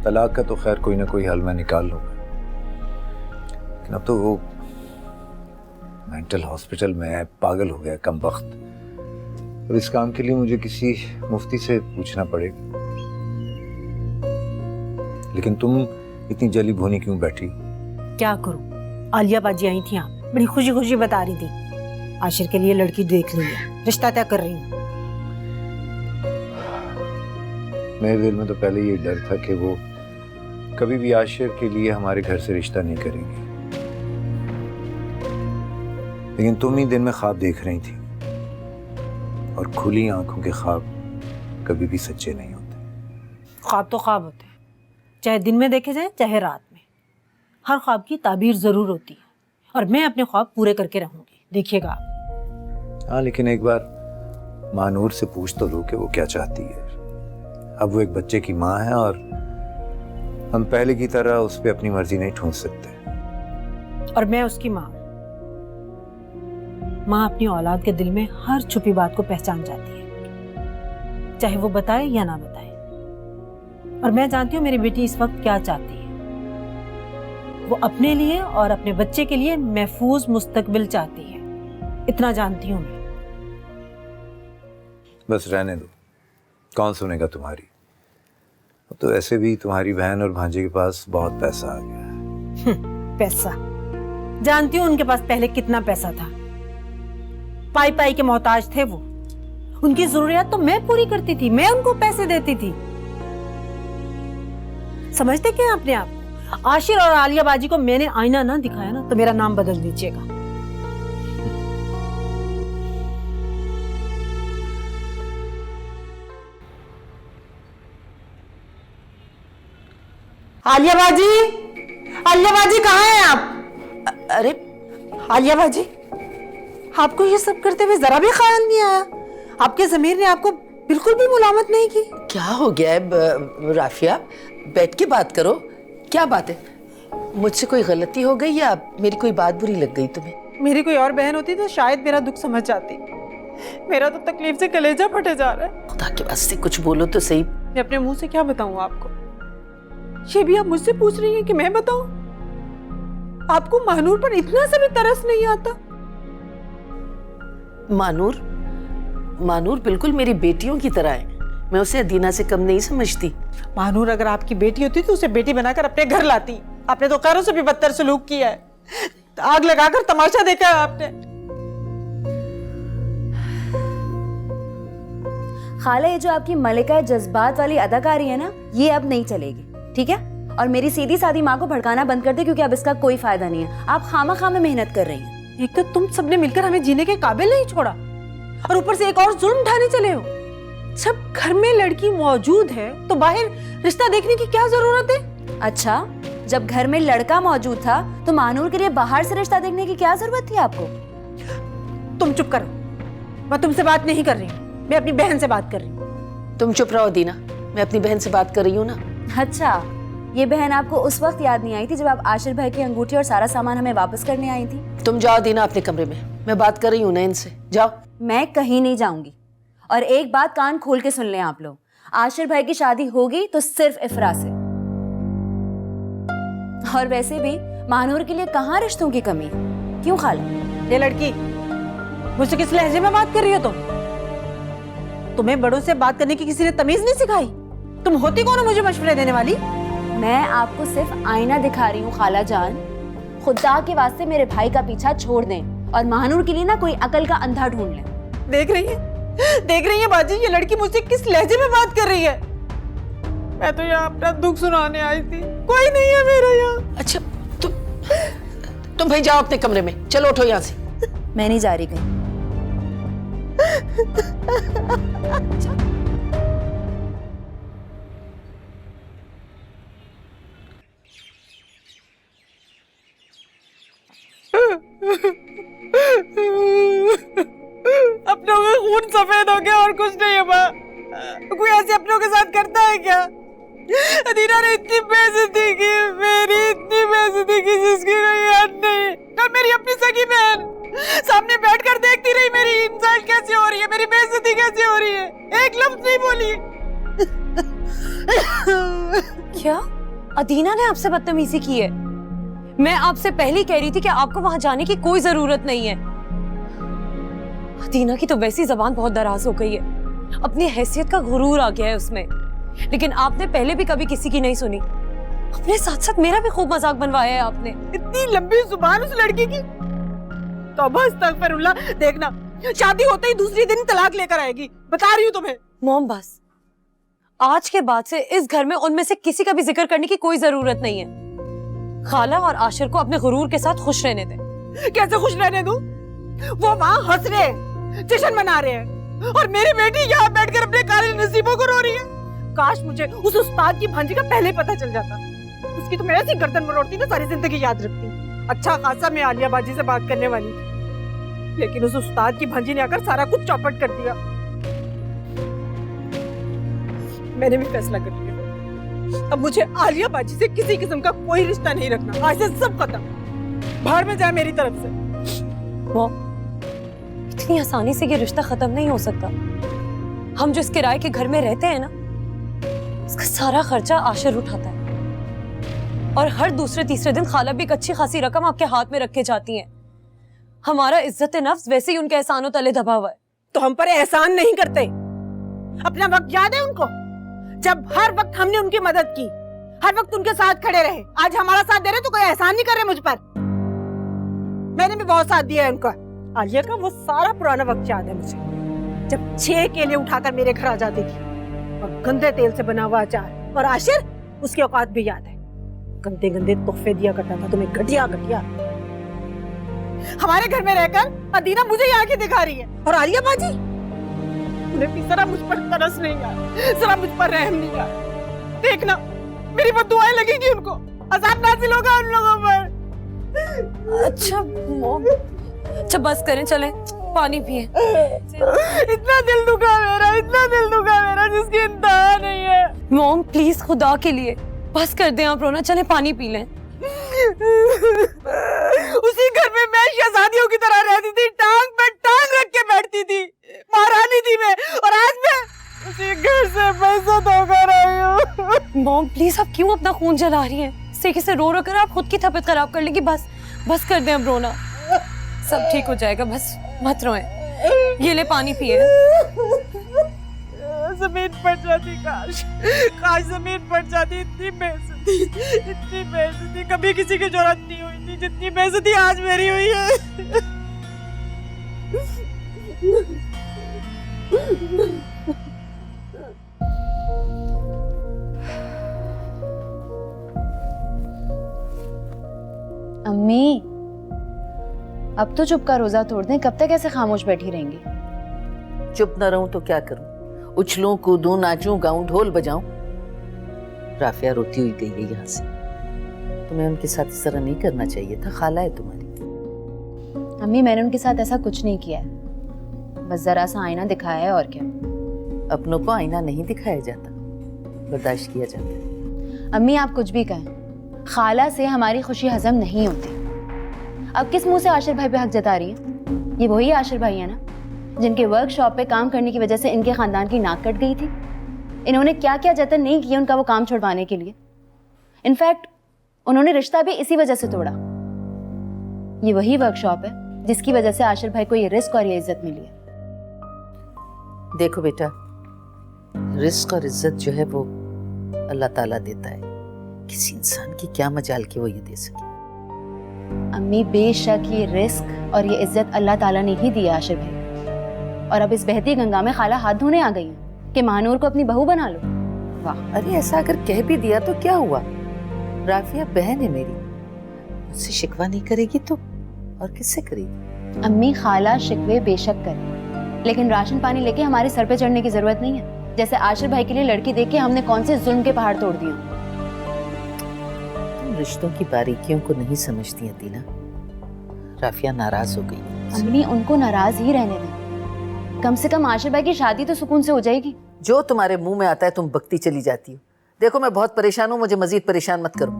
तलाक का तो खैर कोई ना कोई हल मैं निकाल लूंगा, लेकिन अब तो वो मेंटल हॉस्पिटल में है, पागल हो गया कमबख्त। और इस काम के लिए मुझे किसी मुफ्ती से पूछना पड़ेगा। लेकिन तुम इतनी जली भुनी क्यों बैठी? क्या करूं, आलिया बाजी आई थी, आप बड़ी खुशी खुशी बता रही थी आशिर के लिए लड़की देख ली है, रिश्ता तय कर रही हूं। मेरे दिल में तो पहले ये डर था कि वो कभी भी आशिर के लिए हमारे घर से रिश्ता नहीं करेंगे, लेकिन तुम ही दिन में ख्वाब देख रही थी, और खुली आंखों के ख्वाब कभी भी सच्चे नहीं होते। ख्वाब तो ख्वाब होते हैं, चाहे दिन में देखे जाए चाहे रात में। हर ख्वाब की ताबीर जरूर होती है, और मैं अपने ख्वाब पूरे करके रहूंगी, देखिएगा आप। हाँ, लेकिन एक बार मानूर से पूछ तो लो कि वो क्या चाहती है। अब वो एक बच्चे की माँ है और हम पहले की तरह उस पर अपनी मर्जी नहीं ठूंस सकते। और मैं उसकी माँ अपनी औलाद के दिल में हर छुपी बात को पहचान जाती है, चाहे वो बताए या ना बताए। और मैं जानती हूँ मेरी बेटी इस वक्त क्या चाहती है। वो अपने लिए और अपने बच्चे के लिए महफूज मुस्तकबिल चाहती है, इतना जानती हूँ मैं। बस रहने दो, कौन सुनेगा तुम्हारी। अब तो ऐसे भी तुम्हारी बहन और भांजे के पास बहुत पैसा आ गया है। पैसा जानती हूँ उनके पास पहले कितना पैसा था। पाई पाई के मोहताज थे वो। उनकी जरूरियात तो मैं पूरी करती थी, मैं उनको पैसे देती थी। समझते क्या अपने आप? आशिर और आलिया बाजी को मैंने आईना ना दिखाया ना तो मेरा नाम बदल दीजिएगा। आलिया बाजी कहाँ हैं आप? अरे आलिया बाजी, आपको ये सब करते हुए जरा भी ख्याल नहीं आया? आपके ज़मीर ने आपको बिल्कुल भी मुलामत नहीं की? क्या हो गया है राफिया? बैठ के बात करो, क्या बात है? मुझसे कोई गलती हो गई या मेरी कोई बात बुरी लग गई तुम्हें? मेरी कोई और बहन होती तो शायद मेरा दुख समझ जाती। मेरा तो तकलीफ से कलेजा फटे जा रहा है। खुदा के वास्ते कुछ बोलो तो सही। मैं अपने मुंह से क्या बताऊं आपको? ये भी आप मुझसे पूछ रही हैं कि मैं बताऊं? आपको मानूर पर इतना सा भी तरस नहीं आता? मानूर बिल्कुल मेरी बेटियों की तरह है। मैं उसे अदीना से कम नहीं समझती। मानूर अगर आपकी बेटी होती तो उसे बेटी बनाकर अपने घर लाती। आपने तो कारों से भी बदतर सलूक किया है, आग लगाकर तमाशा देखा है आपने। खाला, ये जो आपकी मलिका जज्बात वाली अदाकारी है ना, ये अब नहीं चलेगी, ठीक है? और मेरी सीधी सादी माँ को भड़काना बंद कर दे, क्योंकि अब इसका कोई फायदा नहीं है। आप खामा में मेहनत कर रही हैं। एक तो तुम सबने मिलकर हमें जीने के काबिल नहीं छोड़ा, और ऊपर से एक और जुल्म ढाने चले हो। जब घर में लड़की मौजूद है तो बाहर रिश्ता देखने की क्या जरूरत है? अच्छा, जब घर में लड़का मौजूद था तो मानूर के लिए बाहर से रिश्ता देखने की क्या जरूरत थी आपको? तुम चुप करो, मैं तुमसे बात नहीं कर रही, मैं अपनी बहन से बात कर रही हूँ। तुम चुप रहो दीना, मैं अपनी बहन से बात कर रही हूँ ना। अच्छा, ये बहन आपको उस वक्त याद नहीं आई थी जब आप आशिर भाई की अंगूठी और सारा सामान हमें वापस करने आई थी? तुम जाओ दीना अपने कमरे में, मैं बात कर रही हूँ ना इनसे। जाओ। मैं कहीं नहीं जाऊंगी। और एक बात कान खोल के सुन लें आप लोग, आशिर भाई की शादी होगी तो सिर्फ इफ्रा से। और वैसे भी मानूर के लिए कहाँ रिश्तों की कमी है? क्यों खाला? ये लड़की मुझसे किस लहजे में बात कर रही हो तुम? तुम्हें बड़ों से बात करने की किसी ने तमीज नहीं सिखाई? तुम होती कौन हो मुझे मशवरे देने वाली? मैं आपको सिर्फ आईना दिखा रही हूँ खाला जान। खुदा के वास्ते मेरे भाई का पीछा छोड़ दें और महानूर के लिए ना कोई अकल का अंधा ढूंढ लें। देख रही है बाजी, ये लड़की मुझसे किस लहजे में बात कर रही है। मैं तो यहाँ अपना दुख सुनाने आई थी, कोई नहीं है मेरा यहाँ। अच्छा, तुम भाई जाओ अपने कमरे में, चलो उठो यहाँ से। मैं नहीं जा रही कहीं। अपनों का खून सफेद हो गया और कुछ नहीं है माँ। कोई ऐसे अपनों के साथ करता है क्या? अदीना ने इतनी बेइज्जती की, मेरी इतनी बेइज्जती की जिसकी कोई याद नहीं। और मेरी अपनी सगी बहन सामने बैठकर देखती रही मेरी इंसल्ट कैसे हो रही है, मेरी बेइज्जती कैसे हो रही है, एक लफ्ज नहीं बोली। क्या अदीना ने आपसे बदतमीजी की है? मैं आपसे पहले ही कह रही थी कि आपको वहां जाने की कोई जरूरत नहीं है। अदीना की तो वैसी जबान बहुत दराज हो गई है, अपनी हैसियत का गुरूर आ गया है उसमें। लेकिन आपने पहले भी कभी किसी की नहीं सुनी। अपने साथ साथ मेरा भी खूब मजाक बनवाया है आपने। इतनी लंबी जुबान उस लड़की की। तौबा अस्तगफिरुल्लाह। देखना, शादी होते ही दूसरी दिन तलाक लेकर आएगी, बता रही हूँ तुम्हें। मोम बस, आज के बाद से इस घर में उनमें से किसी का भी जिक्र करने की कोई जरूरत नहीं है। खाला और आशिर को अपने गुरूर के साथ खुश रहने दें। कैसे खुश रहने दूं? वो वहाँ हंस रहे हैं, जश्न मना रहे हैं, और मेरी बेटी यहाँ बैठकर अपने काले नसीबों को रो रही है। काश मुझे उस उस्ताद की भांजी का पहले पता चल जाता। उसकी तो मैं ऐसी गर्दन मरोड़ती ना, सारी जिंदगी याद रखती। अच्छा खासा मैं आलिया बाजी से बात करने वाली थी, लेकिन उस उस्ताद की भांजी ने आकर सारा कुछ चौपट कर दिया। मैंने भी फैसला कर लिया, अब मुझे आलिया बाजी से किसी किस्म का कोई रिश्ता नहीं रखना। आज से सब खत्म, बाहर में जाए मेरी तरफ से। मॉम, इतनी आसानी से ये रिश्ता खत्म नहीं हो सकता। हम जो इस किराए के घर में रहते हैं ना, इसका सारा खर्चा आशिर उठाता है, और हर दूसरे तीसरे दिन खाला भी एक अच्छी खासी रकम आपके हाथ में रख के जाती हैं। हमारा इज्जत नफ्स वैसे ही उनके एहसानों तले दबा हुआ है। तो हम पर एहसान नहीं करते। अपना वक्त याद है उनको, जब हर वक्त हमने उनकी मदद की, हर वक्त उनके साथ खड़े रहे। आज हमारा साथ दे रहे तो कोई एहसान नहीं कर रहे मुझ पर। मैंने भी बहुत साथ दिया है उनका। आलिया का वो सारा पुराना वक्त याद है मुझे, जब 6 केले उठाकर मेरे घर आ जाती थी और गंदे तेल से बना हुआ अचार, और आशिर उसकी औकात भी याद है, गंदे गंदे तोहफे दिया करता था तुम्हें, घटिया घटिया। हमारे घर में रहकर अदीना मुझे यहाँ की दिखा रही है, और आलिया बाजी उन्हें भी जरा मुझ पर तरस नहीं आया, जरा मुझ पर रहम नहीं आया। देखना मेरी वो दुआएं लगेगी उनको, अज़ाब नाज़िल होगा उन लोगों पर। अच्छा मॉम, अच्छा बस करें, चलें पानी पिए। इतना दिल दुखा मेरा, इतना दिल दुखा मेरा जिसकी इंतहा नहीं है। मॉम प्लीज, खुदा के लिए बस कर दें आप रोना, चलें पानी पी लें। उसी घर में मैं शहजादियों की तरह रहती थी, टांग पे टांग रख के बैठती थी, महारानी थी मैं, और आज मैं उसी घर से बेइज्जत होकर आई हूँ। मॉम प्लीज, आप क्यों अपना खून जला रही हैं? सेके से रो रो कर आप खुद की तबीयत खराब कर लेंगी। बस कर दें अब रोना, सब ठीक हो जाएगा, बस मत रोएं। ये ले पानी पिए। जमीन पड़ जाती, काश जमीन पड़ जाती। इतनी बेइज्जती कभी किसी की जरूरत नहीं हुई थी जितनी बेइज्जती आज मेरी हुई है। अम्मी, अब तो चुप का रोजा तोड़ दें। कब तक ऐसे खामोश बैठी रहेंगी? चुप न रहूं तो क्या करूं? उछलूं, कूदूं, नाचूं, गाऊं, ढोल बजाऊं? राफिया रोती हुई गई है यहाँ से। तुम्हें उनके साथ इस तरह नहीं करना चाहिए था, खाला है तुम्हारी। अम्मी, मैंने उनके साथ ऐसा कुछ नहीं किया है, बस जरा सा आईना दिखाया है, और क्या। अपनों को आईना नहीं दिखाया जाता, बर्दाश्त किया जाता है। अम्मी, आप कुछ भी कहें, खाला से हमारी खुशी हजम नहीं होती। अब किस मुंह से आशिर भाई पे हक जता रही है? ये वही आशिर भाई है ना जिनके वर्कशॉप पे काम करने की वजह से इनके खानदान की नाक कट गई थी। इन्होंने क्या क्या जतन नहीं किए उनका वो काम छुड़वाने के लिए। इनफैक्ट उन्होंने रिश्ता भी इसी वजह से तोड़ा। ये वही वर्कशॉप है जिसकी वजह से आशिर भाई को ये रिस्क और ये इज्जत मिली है। देखो बेटा, रिस्क और इज्जत जो है वो अल्लाह ताला देता है, किसी इंसान की क्या मजाल कि वो ये दे सके। अम्मी, बेशक ये रिस्क और ये इज्जत अल्लाह ताला ने ही दी है आशिर भाई, और अब इस बहती गंगा में खाला हाथ धोने आ गई है कि महानूर को अपनी बहू बना लो। वाह! अरे ऐसा अगर कह भी दिया तो क्या हुआ? राफिया बहन है मेरी, मुझसे शिकवा नहीं करेगी तो और किससे करेगी? अम्मी, खाला शिकवे बेशक करे, लेकिन राशन पानी लेके हमारे सर पे चढ़ने की जरूरत नहीं है। जैसे आशिर भाई के लिए लड़की देख के हमने कौन से जुल्म के पहाड़ तोड़ दिए। तुम रिश्तों की बारीकियों को नहीं समझती अदीना। राफिया नाराज हो गई। अम्मी, उनको नाराज ही रहने दें, कम से कम आशिर भाई की शादी तो सुकून से हो जाएगी। जो तुम्हारे मुंह में आता है तुम बकती चली जाती हो। देखो मैं बहुत परेशान हूँ, मुझे मजीद परेशान मत करो।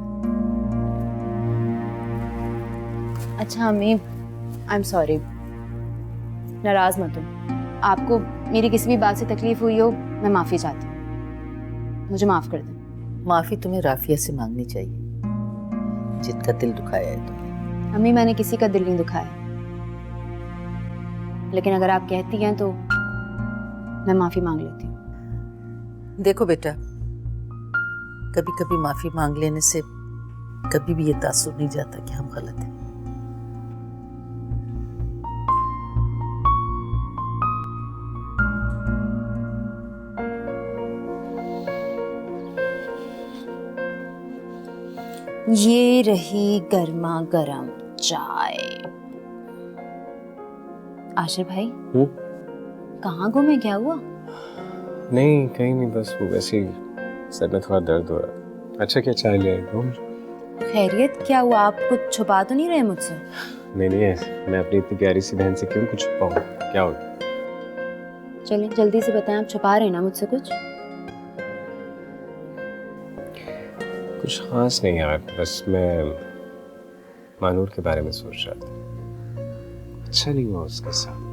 अच्छा अम्मी, आई एम सॉरी, नाराज मत हो। आपको मेरी किसी भी बात से तकलीफ हुई हो, मैं माफी चाहती हूँ, मुझे माफ कर दें। माफी तुम्हें राफिया से मांगनी चाहिए, जिनका दिल दुखाया है तुमने। अम्मी, मैंने किसी का दिल नहीं दुखाया, लेकिन अगर आप कहती हैं तो मैं माफी मांग लेती हूँ। देखो बेटा, कभी कभी माफी मांग लेने से कभी भी ये तासुर नहीं जाता कि हम गलत हैं। ये रही गर्मा गर्म चाय। आशिर भाई, कहाँ घूमे, क्या हुआ? नहीं, कहीं नहीं, बस वो वैसे ही सर में थोड़ा दर्द हो रहा। अच्छा क्या चाय ले आए? खैरियत क्या हुआ? आप कुछ छुपा तो नहीं रहे मुझसे? नहीं नहीं, मैं अपनी इतनी प्यारी सी बहन से क्यों कुछ छुपाऊं? क्या हो? चलिए जल्दी से बताएं, आप छुपा रहे हैं ना मुझसे कुछ? कुछ खास नहीं यार, बस मैं मानूर के बारे में सोच रहा था। अच्छा नहीं हुआ उसके साथ।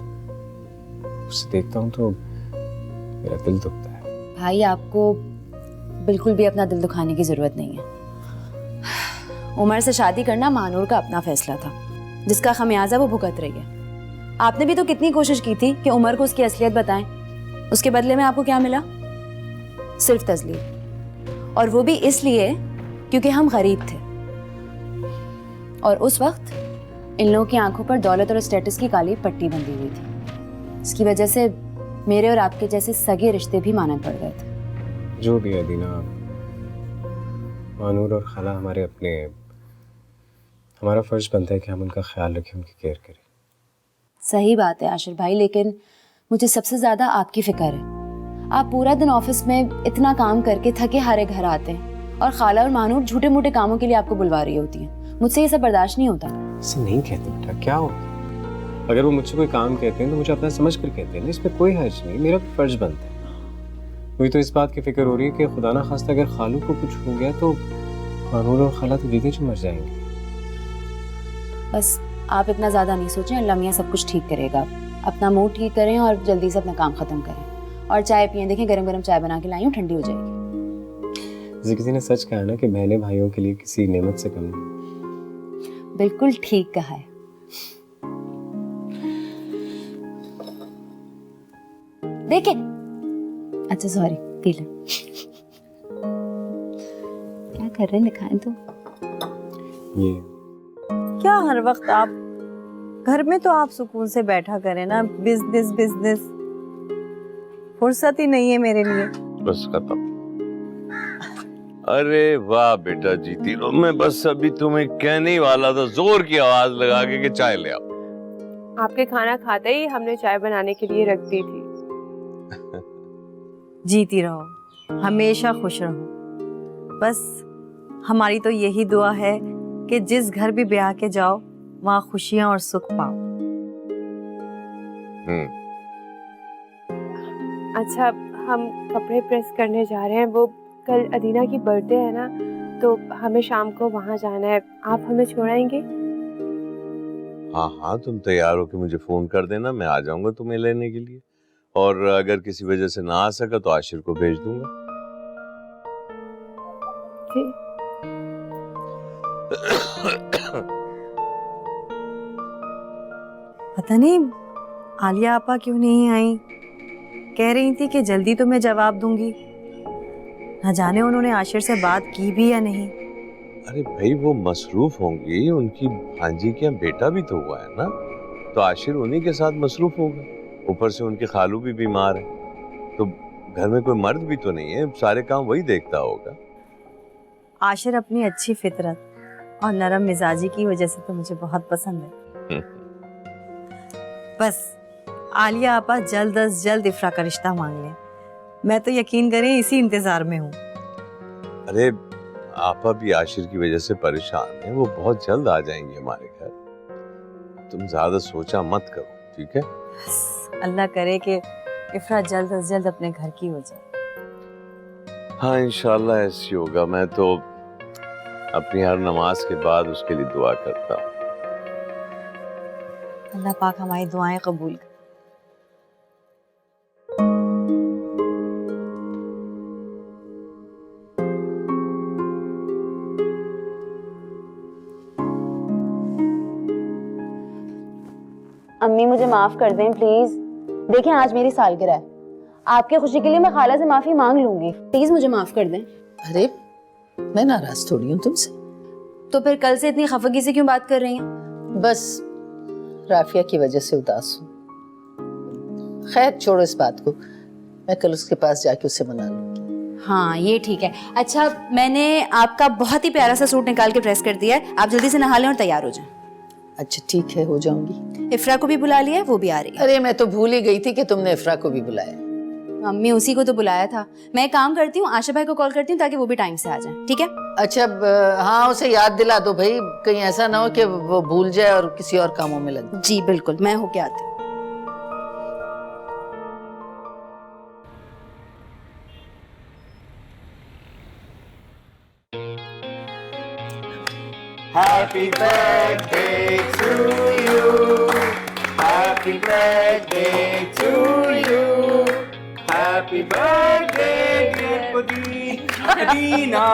उसे देखता हूँ तो मेरा दिल दुखता है। भाई आपको बिल्कुल भी अपना दिल दुखाने की जरूरत नहीं है। उमर से शादी करना मानूर का अपना फैसला था, जिसका खमियाजा वो भुगत रही है। आपने भी तो कितनी कोशिश की थी कि उमर को उसकी असलियत बताएं। उसके बदले में आपको क्या मिला? सिर्फ तजलील, और वो भी इसलिए क्योंकि हम गरीब थे। और उस वक्त इन लोगों की आंखों पर दौलत और स्टेटस की काली पट्टी बंधी हुई थी। इसकी वजह से मेरे और आपके जैसे सगे रिश्ते भी मानन पड़ गए थे। जो भी है दीना, मानूर और खाला हमारे अपने हैं। हमारा फर्ज बनता है कि हम उनका ख्याल रखें, उनकी केयर करें। सही बात है आशिर भाई, लेकिन मुझे सबसे ज्यादा आपकी फिक्र है। आप पूरा दिन ऑफिस में इतना काम करके थके हारे घर आते हैं और खाला और मानूर झूठे मूठे कामों के लिए आपको बुलवा रही होती हैं। मुझसे ये सब बर्दाश्त नहीं होता। ऐसे नहीं कहते बेटा, क्या हो? अगर वो मुझसे कोई काम कहते हैं तो मुझे अपना समझ कर कहते हैं, इसमें कोई हर्ज नहीं, मेरा फर्ज बनता है। मुझे तो इस बात की फिक्र हो रही है कि खुदा ना खास्ता अगर खालू को कुछ हो गया तो मानूर और खाला तो जीते जी मर जाएंगे। बस आप इतना ज्यादा नहीं सोचें, अल्लाह मियां सब कुछ ठीक करेगा। अपना मूड ठीक करें और जल्दी से अपना काम खत्म करें और चाय पिए। देखें गरम गरम चाय बना के लाई हूं, ठंडी हो जाएगी। जैसे किसी ने सच कहा ना कि बहनें भाइयों के लिए किसी नेमत से कम नहीं। बिल्कुल ठीक कहा है। देखे, अच्छा सॉरी, पी ले। क्या कर रहे हैं, दिखाएं तो। ये क्या हर वक्त आप घर में तो आप सुकून से बैठा करें ना, बिजनेस बिजनेस, फुर्सत ही नहीं है मेरे लिए। बस खत्म। अरे वाह बेटा जीती रहो, मैं बस अभी तुम्हें कहने ही वाला था जोर की आवाज लगा के चाय ले आओ। आपके खाना खाते ही हमने चाय बनाने के लिए रख दी थी। जीती रहो, हमेशा खुश रहो। बस हमारी तो यही दुआ है कि जिस घर भी ब्याह के जाओ वहाँ खुशियाँ और सुख पाओ। अच्छा, हम कपड़े प्रेस करने जा रहे हैं। वो कल अदीना की बर्थडे है ना, तो हमें शाम को वहाँ जाना है। आप हमें छोड़ाएंगे? हाँ हाँ, तुम तैयार हो के मुझे फोन कर देना, मैं आ जाऊंगा तुम्हें लेने के लिए। और अगर किसी वजह से ना आ सका तो आशिर को भेज दूंगा। ठीक। पता नहीं आलिया आपा क्यों नहीं आई। कह रही थी कि जल्दी तो मैं जवाब दूंगी। न जाने उन्होंने आशिर से बात की भी या नहीं। अरे भाई वो मसरूफ होंगी, उनकी भांजी के यहाँ बेटा भी तो हुआ है ना, तो आशिर उन्हीं के साथ मसरूफ होगा। ऊपर से उनके खालू भी बीमार है, तो घर में कोई मर्द भी तो नहीं है, सारे काम वही देखता होगा। आशिर अपनी अच्छी फितरत और नरम मिजाजी की वजह से तो मुझे बहुत पसंद है। बस आलिया आपा जल्द अज जल्द इफ्रा का रिश्ता मांग लें। मैं तो यकीन करें इसी इंतजार में हूँ। अरे आपा भी आशिर की वजह से परेशान है, वो बहुत जल्द आ जाएंगे हमारे घर। तुम ज्यादा सोचा मत करो, ठीक है? अल्लाह करे कि इफ्रा जल्द अज जल्द अपने घर की हो जाए। हाँ इंशाल्लाह ऐसी होगा। मैं तो अपनी हर नमाज के बाद उसके लिए दुआ करता हूँ। अल्लाह पाक हमारी दुआएं कबूल करे। अम्मी मुझे माफ कर दें प्लीज। देखें आज मेरी सालगिरह है, आपकी खुशी के लिए मैं खाला से माफी मांग लूंगी। प्लीज मुझे माफ कर दें। अरे मैं नाराज थोड़ी हूँ तुमसे। तो फिर कल से इतनी खफगी से क्यों बात कर रही हैं? बस राफिया की वजह से उदास हूँ। खैर छोड़ो इस बात को, मैं कल उसके पास जाके उसे मना लूंगी। हाँ ये ठीक है। अच्छा मैंने आपका बहुत ही प्यारा सा सूट निकाल के प्रेस कर दिया है, आप जल्दी से नहा लें और तैयार हो जाएं। अच्छा ठीक है, हो जाऊंगी। इफ्रा को भी बुला लिया है, वो भी आ रही है। अरे मैं तो भूल ही गई थी कि तुमने इफ्रा को भी बुलाया। अम्मी उसी को तो बुलाया था। मैं एक काम करती हूँ, आशा भाई को कॉल करती हूँ ताकि वो भी टाइम से आ जाए, ठीक है? अच्छा हाँ, उसे याद दिला दो भाई, कहीं ऐसा ना हो कि वो भूल जाए और किसी और कामों में लग जाए। जी बिल्कुल, मैं होके आती हूँ। Happy birthday to you. Happy birthday to you. Happy birthday, dear Padina.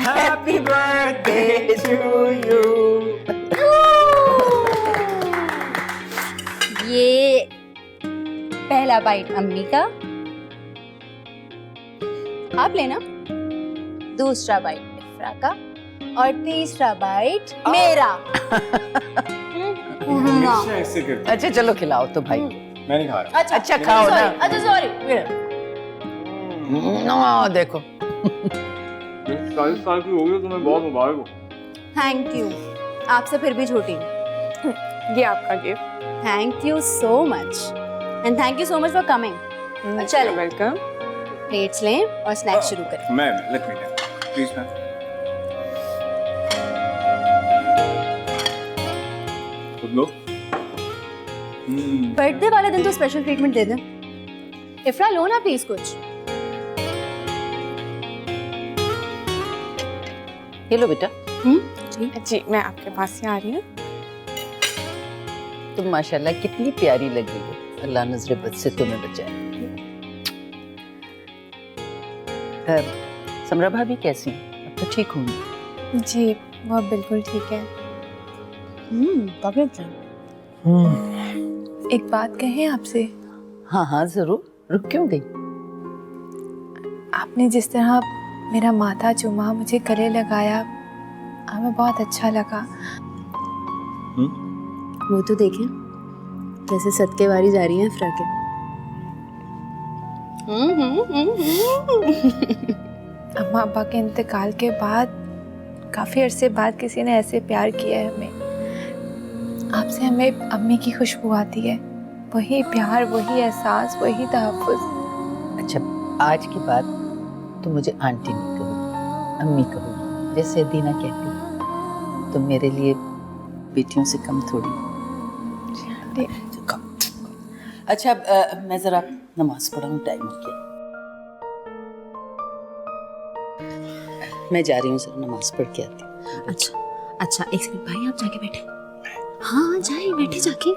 Happy birthday to you. ये पहला बाइट अम्मी का, आप लेना। दूसरा बाइट इफ्रा का और तीसरा बाइट मेरा। अच्छा चलो खिलाओ तो भाई। मैं नहीं खा रहा। अच्छा खाओ ना। अच्छा सॉरी। देखो 40 साल की हो गई, तुम्हें बहुत मुबारक हो। थैंक यू, आपसे फिर भी छोटी हूँ। ये आपका gift. Thank you so much and thank you so much for coming. चलो वेलकम। प्लेट्स लें और स्नैक्स शुरू करें। मैं लेट मी प्लीज मैम। खुद लो। बर्थडे वाले दिन तो स्पेशल ट्रीटमेंट दे दें। इफ्रा लो ना प्लीज कुछ। ये लो बेटा। जी मैं आपके पास ही आ रही हूँ। तुम माशाल्लाह कितनी प्यारी लगी हो, अल्लाह नजर बद से तुम्हें बचाए। समरा भाभी कैसी हैं? अब तो ठीक होंगी। जी वो बिल्कुल ठीक है। काफी अच्छा। एक बात कहें आपसे? हाँ हाँ जरूर, रुक क्यों गई? आपने जिस तरह मेरा माथा चूमा, मुझे गले लगाया, हमें बहुत अच्छा लगा। वो तो देखें कैसे सदके वारी जा रही है इफ्रा के। अम्मा अब्बा के इंतकाल के बाद काफ़ी अरसे बाद किसी ने ऐसे प्यार किया है हमें। आपसे हमें अम्मी की खुशबू आती है, वही प्यार, वही एहसास, वही तहफ़्फ़ुज़। अच्छा आज के बाद तुम मुझे आंटी नहीं कहोगी, अम्मी कहोगी, जैसे दीना कहती है। तुम मेरे लिए बेटियों से कम थोड़ी। अच्छा मैं जरा नमाज पढ़ाऊं, टाइम हो गया। मैं जा रही हूँ, जरा नमाज पढ़ के आती हूँ। अच्छा एक सेकंड भाई, आप जाके बैठे। हाँ जाए बैठे जाके।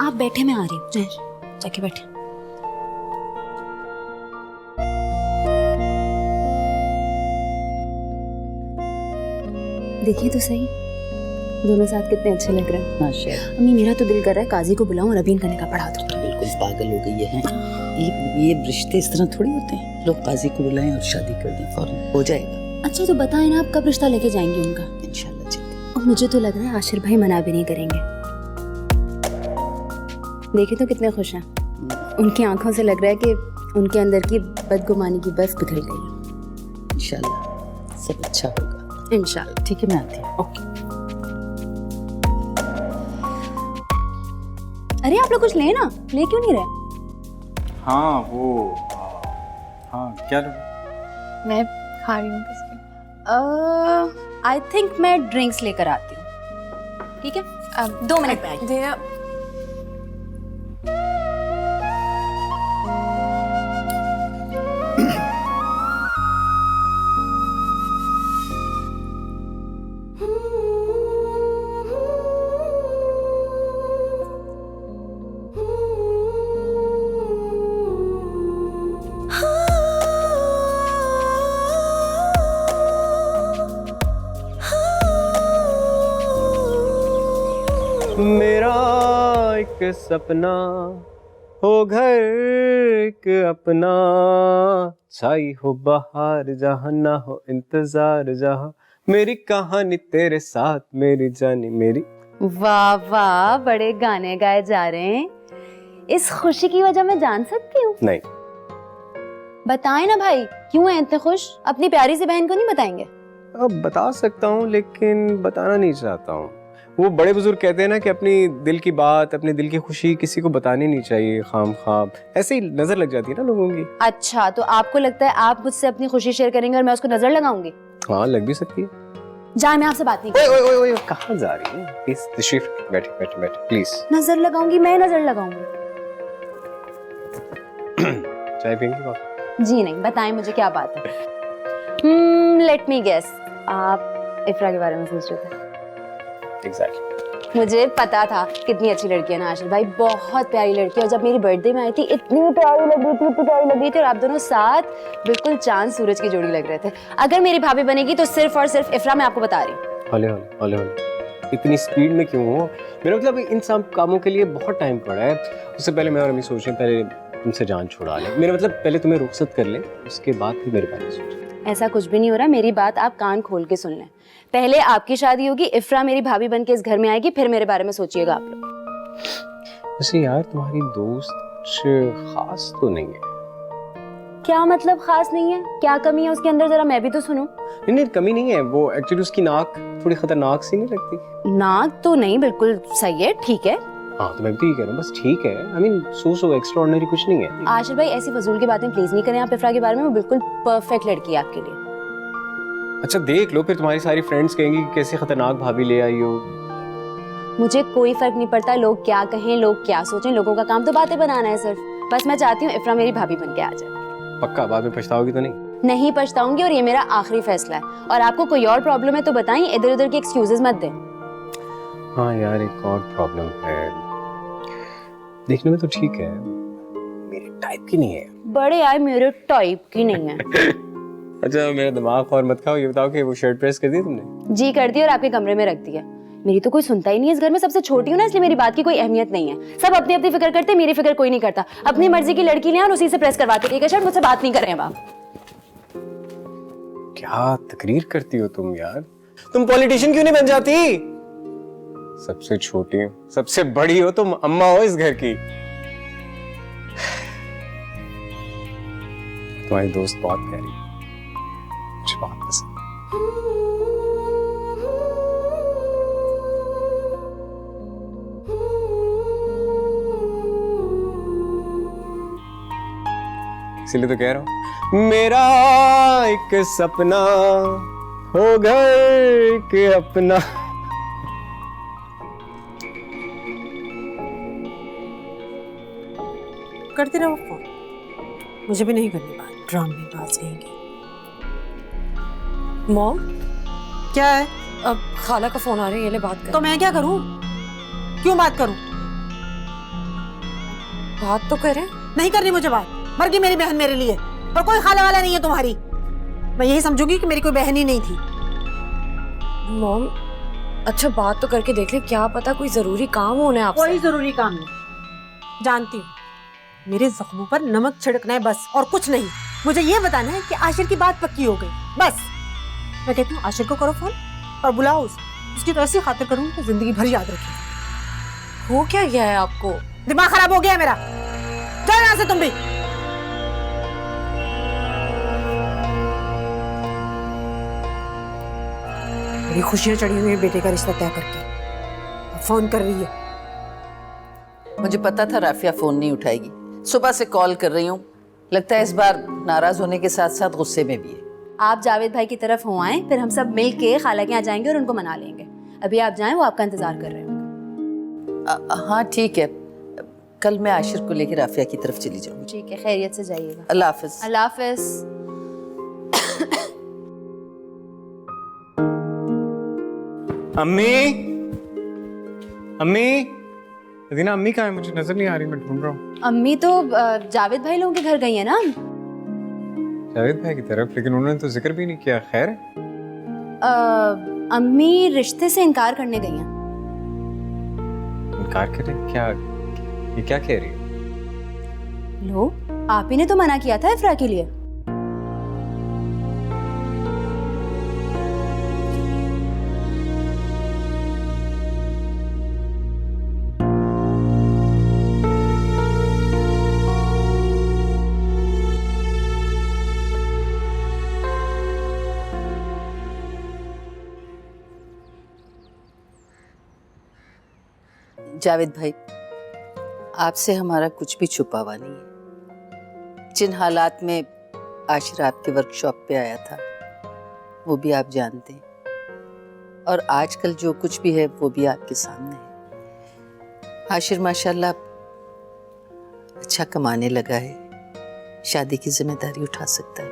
आप बैठे, मैं आ रही हूँ। जाके बैठे। देखिए तो सही, दोनों साथ कितने अच्छे लग रहे हैं। माशाल्लाह। अम्मी मेरा तो दिल कर रहा है काजी को बुलाऊं और अभी इनका निकाह पढ़ा दूं। बिल्कुल पागल हो गई है। ये रिश्ते इस तरह थोड़ी होते हैं, लोग काजी को बुलाएं और शादी कर दें, फौरन हो जाएगा। अच्छा तो बताएं ना, आप कब रिश्ता लेके जाएंगे उनका? इंशाल्लाह जी। और मुझे तो लग रहा है आशिर भाई मना भी नहीं करेंगे। देखिए तो कितने खुश हैं, उनकी आंखों से लग रहा है कि उनके अंदर की बदगुमानी की बर्फ पिघल गई है। इंशाल्लाह सब अच्छा होगा। इंशाल्लाह। ठीक है मैं आती हूँ। ओके। अरे आप लोग कुछ ले ना, ले क्यों नहीं रहे? हाँ वो हाँ क्या लो? मैं खा रही हूँ बिस्किट। आई थिंक मैं ड्रिंक्स लेकर आती हूँ, ठीक है? 2 मिनट में आई। दीना मेरा एक सपना हो घर एक अपना, छाई हो बहार जहाँ ना हो इंतजार जहाँ, मेरी कहानी तेरे साथ मेरी जानी मेरी। वाह वाह, बड़े गाने गाए जा रहे हैं। इस खुशी की वजह मैं जान सकती हूँ? नहीं। बताएं ना भाई, क्यों हैं इतने खुश? अपनी प्यारी सी बहन को नहीं बताएंगे? अब बता सकता हूँ लेकिन बताना नहीं चाहता हूँ। वो बड़े बुजुर्ग कहते हैं ना कि अपनी दिल की बात, अपने दिल की खुशी किसी को बतानी नहीं चाहिए खाम खाम, ऐसे ही नजर लग जाती है ना लोगों की। अच्छा, तो आपको लगता है आप मुझसे अपनी खुशी शेयर करेंगे और मैं उसको नजर लगाऊंगी? हाँ, लग भी सकती है। जाए, मैं आपसे बात नहीं ओए ओए ओए, कहाँ जा रही है? प्लीज तशरीफ, बैठे बैठे बैठे प्लीज। नजर लगाऊंगी, मैं नजर लगाऊंगी? चाय पियेंगी बाप? जी नहीं, बताएं मुझे क्या बात है। लेट मी गेस, आप इफ्रा के बारे में सोच रहे थे? एग्जैक्टली। मुझे पता था कितनी अच्छी लड़की है ना आशिर भाई, बहुत प्यारी लड़की है। और जब मेरी बर्थडे में आई थी इतनी प्यारी लग रही थी, इतनी प्यारी लग रही थी, और आप दोनों साथ बिल्कुल चांद सूरज की जोड़ी लग रहे थे। अगर मेरी भाभी बनेगी तो सिर्फ और सिर्फ इफ्रा, मैं आपको बता रही हूँ। हौले हौले हौले हौले, इतनी स्पीड में क्यों हो? मेरा मतलब इन सब कामों के लिए बहुत टाइम पड़ा है। उससे पहले मैं और अम्मी सोच रहे हैं पहले तुमसे जान छुड़ा लें। मेरा मतलब पहले तुम्हें रुखसत कर लें, उसके बाद फिर मेरे बारे में सोचें। ऐसा कुछ भी नहीं हो रहा, मेरी बात आप कान खोल के सुन लें। पहले आपकी शादी होगी, इफ्रा मेरी भाभी बन के इस घर में आएगी, फिर मेरे बारे में सोचिएगा आप लोग। वैसे यार तुम्हारी दोस्त कुछ खास तो नहीं है। क्या मतलब खास नहीं है? क्या कमी है उसके अंदर, जरा मैं भी तो सुनूं। नहीं नहीं, कमी नहीं है, वो एक्चुअली उसकी नाक थोड़ी खतरनाक सी नहीं लगती? नाक तो नहीं, बिल्कुल सही है, ठीक है। हाँ तो मैं भी कह रहा हूँ, बस ठीक है। आई मीन सो एक्स्ट्राऑर्डिनरी कुछ नहीं है। आशिर भाई ऐसी फजूल की बातें प्लीज नहीं करें आप इफ्रा के बारे में, वो बिल्कुल परफेक्ट लड़की है आपके लिए। अच्छा देख लो, फिर तुम्हारी सारी फ्रेंड्स कहेंगी कि कैसे खतरनाक भाभी ले आई हो। मुझे कोई फर्क नहीं पड़ता लोग क्या कहें, लोग क्या सोचें, लोगों का काम तो बातें बनाना है सिर्फ। बस मैं चाहती हूँ इफ्रा मेरी भाभी बन के आ जाए। पक्का? बाद में पछताओगी तो नहीं? नहीं पछताऊंगी, और ये मेरा आखिरी फैसला है। और आपको कोई और प्रॉब्लम है तो बताइए, इधर उधर की एक्सक्यूजेस मत दें। हाँ यार, एक और प्रॉब्लम है, देखने में तो ठीक है, मेरे टाइप की नहीं है। बड़े आए, मेरे टाइप की नहीं है। अच्छा मेरा दिमाग और मत खाओ, ये बताओ कि वो शर्ट प्रेस कर दी तुमने? जी कर दी, और आपके कमरे में रख दिया। मेरी तो कोई सुनता ही नहीं है इस घर में, सबसे छोटी हूँ ना, इसलिए मेरी बात की कोई अहमियत नहीं है। सब अपनी अपनी फिक्र करते, मेरी फिक्र कोई नहीं करता। अपनी मर्जी की लड़की ले और उसी से प्रेस करवाते, ठीक है शर्ट, मुझसे बात नहीं कर रहे हैं आप। क्या तकरीर करती हो तुम यार? तुम पॉलिटिशियन क्यों नहीं बन जाती? सबसे छोटी हो, सबसे बड़ी हो, तुम अम्मा हो इस घर की। तुम्हारी दोस्त बहुत प्यारी, मुझे बहुत पसंद। इसीलिए तो कह रहा हूं, मेरा एक सपना हो घर के अपना। करते रहो फोन, मुझे भी नहीं करनी बात, ड्रामेबाज रहेंगी। मॉम, क्या है? अब खाला का फोन आ रहा है, ये ले बात कर। तो मैं क्या करूं? क्यों बात करूं? बात तो करें। नहीं करनी मुझे बात, मर गई मेरी बहन मेरे लिए, और कोई खाला वाला नहीं है तुम्हारी। मैं यही समझूंगी कि मेरी कोई बहन ही नहीं थी। मॉम, अच्छा बात तो करके देख ले, क्या पता कोई जरूरी काम होने आपसे। कोई जरूरी काम नहीं, जानती हूँ मेरे जख्मों पर नमक छिड़कना है बस, और कुछ नहीं। मुझे ये बताना है कि आशिर की बात पक्की हो गई, बस। मैं कहती हूँ आशिर को करो फोन और बुलाओ उसकी तो ऐसी खातिर करूँ कि जिंदगी भर याद रखें। हो क्या गया है आपको? दिमाग खराब हो गया है मेरा, जाओ यहाँ से तुम भी। बड़ी खुशियां चढ़ी हुई है बेटे का रिश्ता तय करके, अब फोन कर रही है। मुझे पता था राफिया फोन नहीं उठाएगी, सुबह से कॉल कर रही हूँ। लगता है इस बार नाराज होने के साथ साथ गुस्से में भी है। आप जावेद भाई की तरफ हो आए, फिर हम सब मिल के खाला के यहाँ जाएंगे और उनको मना लेंगे। अभी आप जाएं, वो आपका इंतजार कर रहे होंगे। हाँ ठीक है, कल मैं आशिर को लेकर राफिया की तरफ चली जाऊंगी। ठीक है, खैरियत से जाइएगा। अल्लाह हाफिज। अल्लाह हाफिज। अम्मी, अम्मी, अदीना अम्मी कहाँ है? मुझे नजर नहीं आ रही, मैं ढूंढ रहा हूँ। अम्मी तो जावेद भाई लोगों के घर गई है ना। जावेद भाई की तरफ? लेकिन उन्होंने तो जिक्र भी नहीं किया। खैर है? अम्मी रिश्ते से इनकार करने गई हैं। इनकार करे? क्या ये क्या कह रही है? लो, आप ही ने तो मना किया था इफ्रा के लिए। जावेद भाई, आपसे हमारा कुछ भी छुपा हुआ नहीं है। जिन हालात में आशिर आपके वर्कशॉप पे आया था वो भी आप जानते हैं, और आजकल जो कुछ भी है वो भी आपके सामने है। आशिर माशाल्लाह अच्छा कमाने लगा है, शादी की जिम्मेदारी उठा सकता है।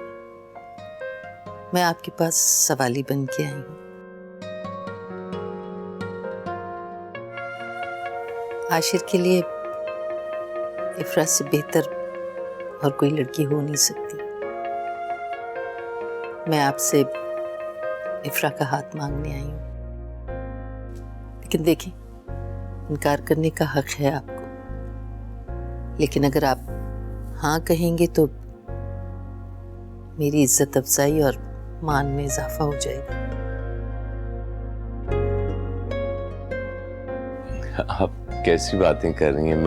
मैं आपके पास सवाली बन के आई हूँ। आशिर के लिए इफ्रा से बेहतर और कोई लड़की हो नहीं सकती। मैं आपसे इफ्रा का हाथ मांगने आई हूँ, लेकिन देखें, इनकार करने का हक है आपको, लेकिन अगर आप हाँ कहेंगे तो मेरी इज्जत अफजाई और मान में इजाफा हो जाएगा। आप कैसी बातें कर रही हैं?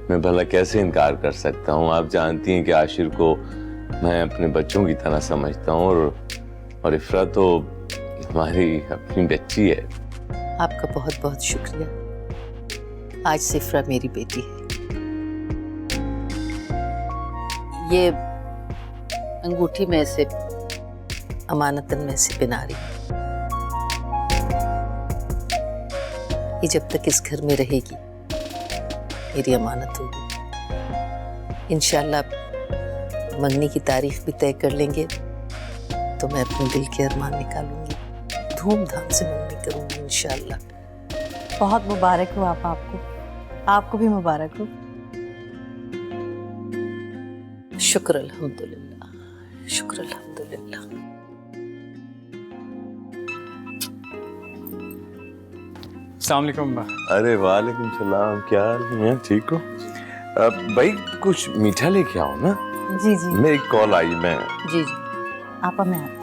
मैं भला कैसे इनकार कर सकता हूँ? आप जानती हैं कि आशिर को मैं अपने बच्चों की तरह समझता हूँ, और इफ्रा तो हमारी अपनी बच्ची है। आपका बहुत बहुत शुक्रिया। आज से इफ्रा मेरी बेटी है। ये अंगूठी में से अमानतन में से पहना रही हूँ। ये जब तक इस घर में रहेगी मेरी अमानत होगी। इंशाल्लाह मंगनी की तारीख भी तय कर लेंगे तो मैं अपने दिल के अरमान निकालूंगी, धूमधाम से मंगनी करूंगी इंशाल्लाह। बहुत मुबारक हो आपको, आपको भी मुबारक हो। शुक्र अल्हम्दुलिल्लाह, शुक्र अल्हम्दुलिल्लाह। अस्सलाम वालेकुम। अरे वालेकुम सलाम, क्या हाल है? ठीक हो? भाई कुछ मीठा लेके आओ ना। जी जी, मेरी कॉल आई, मैं जी जी, आपा मैं आती।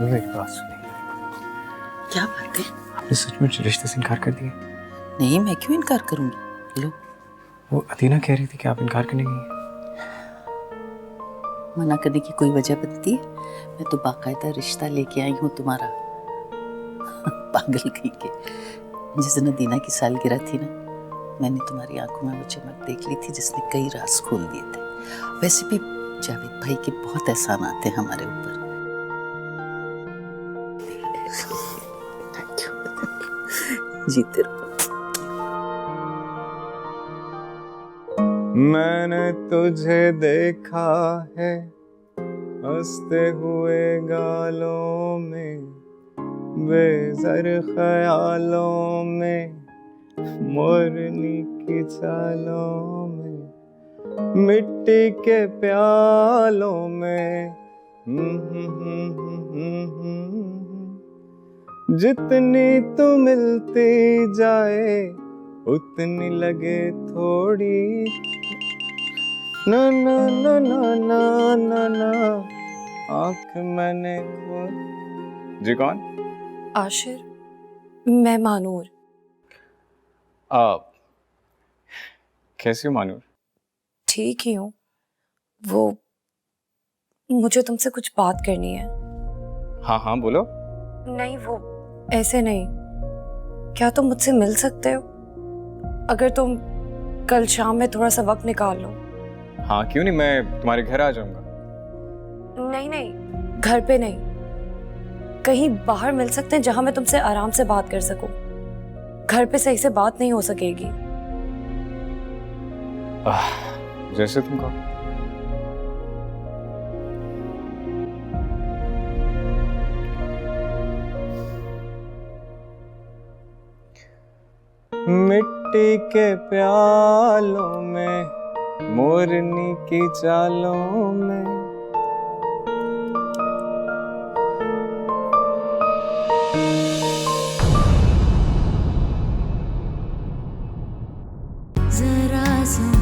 मेरी बात सुनिए। क्या बात है? आपने सचमुच रिश्ते से इनकार कर दिया? नहीं, मैं क्यों इनकार करूंगी? लो, वो अदीना कह रही थी कि आप इनकार करने गई हैं। मना करने की कोई वजह बनती है? मैं तो बाकायदा रिश्ता लेके आई हूँ तुम्हारा। पागल कहीं के। जिस दिन अदीना की सालगिरह थी ना, मैंने तुम्हारी आंखों में वो चमक देख ली थी जिसने कई राज खोल दिए थे। वैसे भी जावेद भाई के बहुत एहसान आते हैं हमारे ऊपर। जीते रहो। मैंने तुझे देखा है हंसते हुए गालों में, बेज़र ख्यालों में, मोरनी की चालों में, मिट्टी के प्यालों में। जितनी तू मिलती जाए उतनी लगे थोड़ी। ना ना ना ना ना ना ना, आँख मैंने खोल। जी कौन? आशिर, मैं मानूर। आप कैसी हो मानूर? ठीक ही हूँ। वो मुझे तुमसे कुछ बात करनी है। हाँ हाँ बोलो। नहीं, वो ऐसे नहीं। क्या तुम मुझसे मिल सकते हो? अगर तुम कल शाम में थोड़ा सा वक्त निकाल लो। हाँ क्यों नहीं, मैं तुम्हारे घर आ जाऊंगा। नहीं नहीं, घर पे नहीं, कहीं बाहर मिल सकते हैं जहां मैं तुमसे आराम से बात कर सकूं। घर पे सही से बात नहीं हो सकेगी। जैसे तुम कहो। मिट्टी के प्यालों में, मोरनी की चालों में। जरा सुन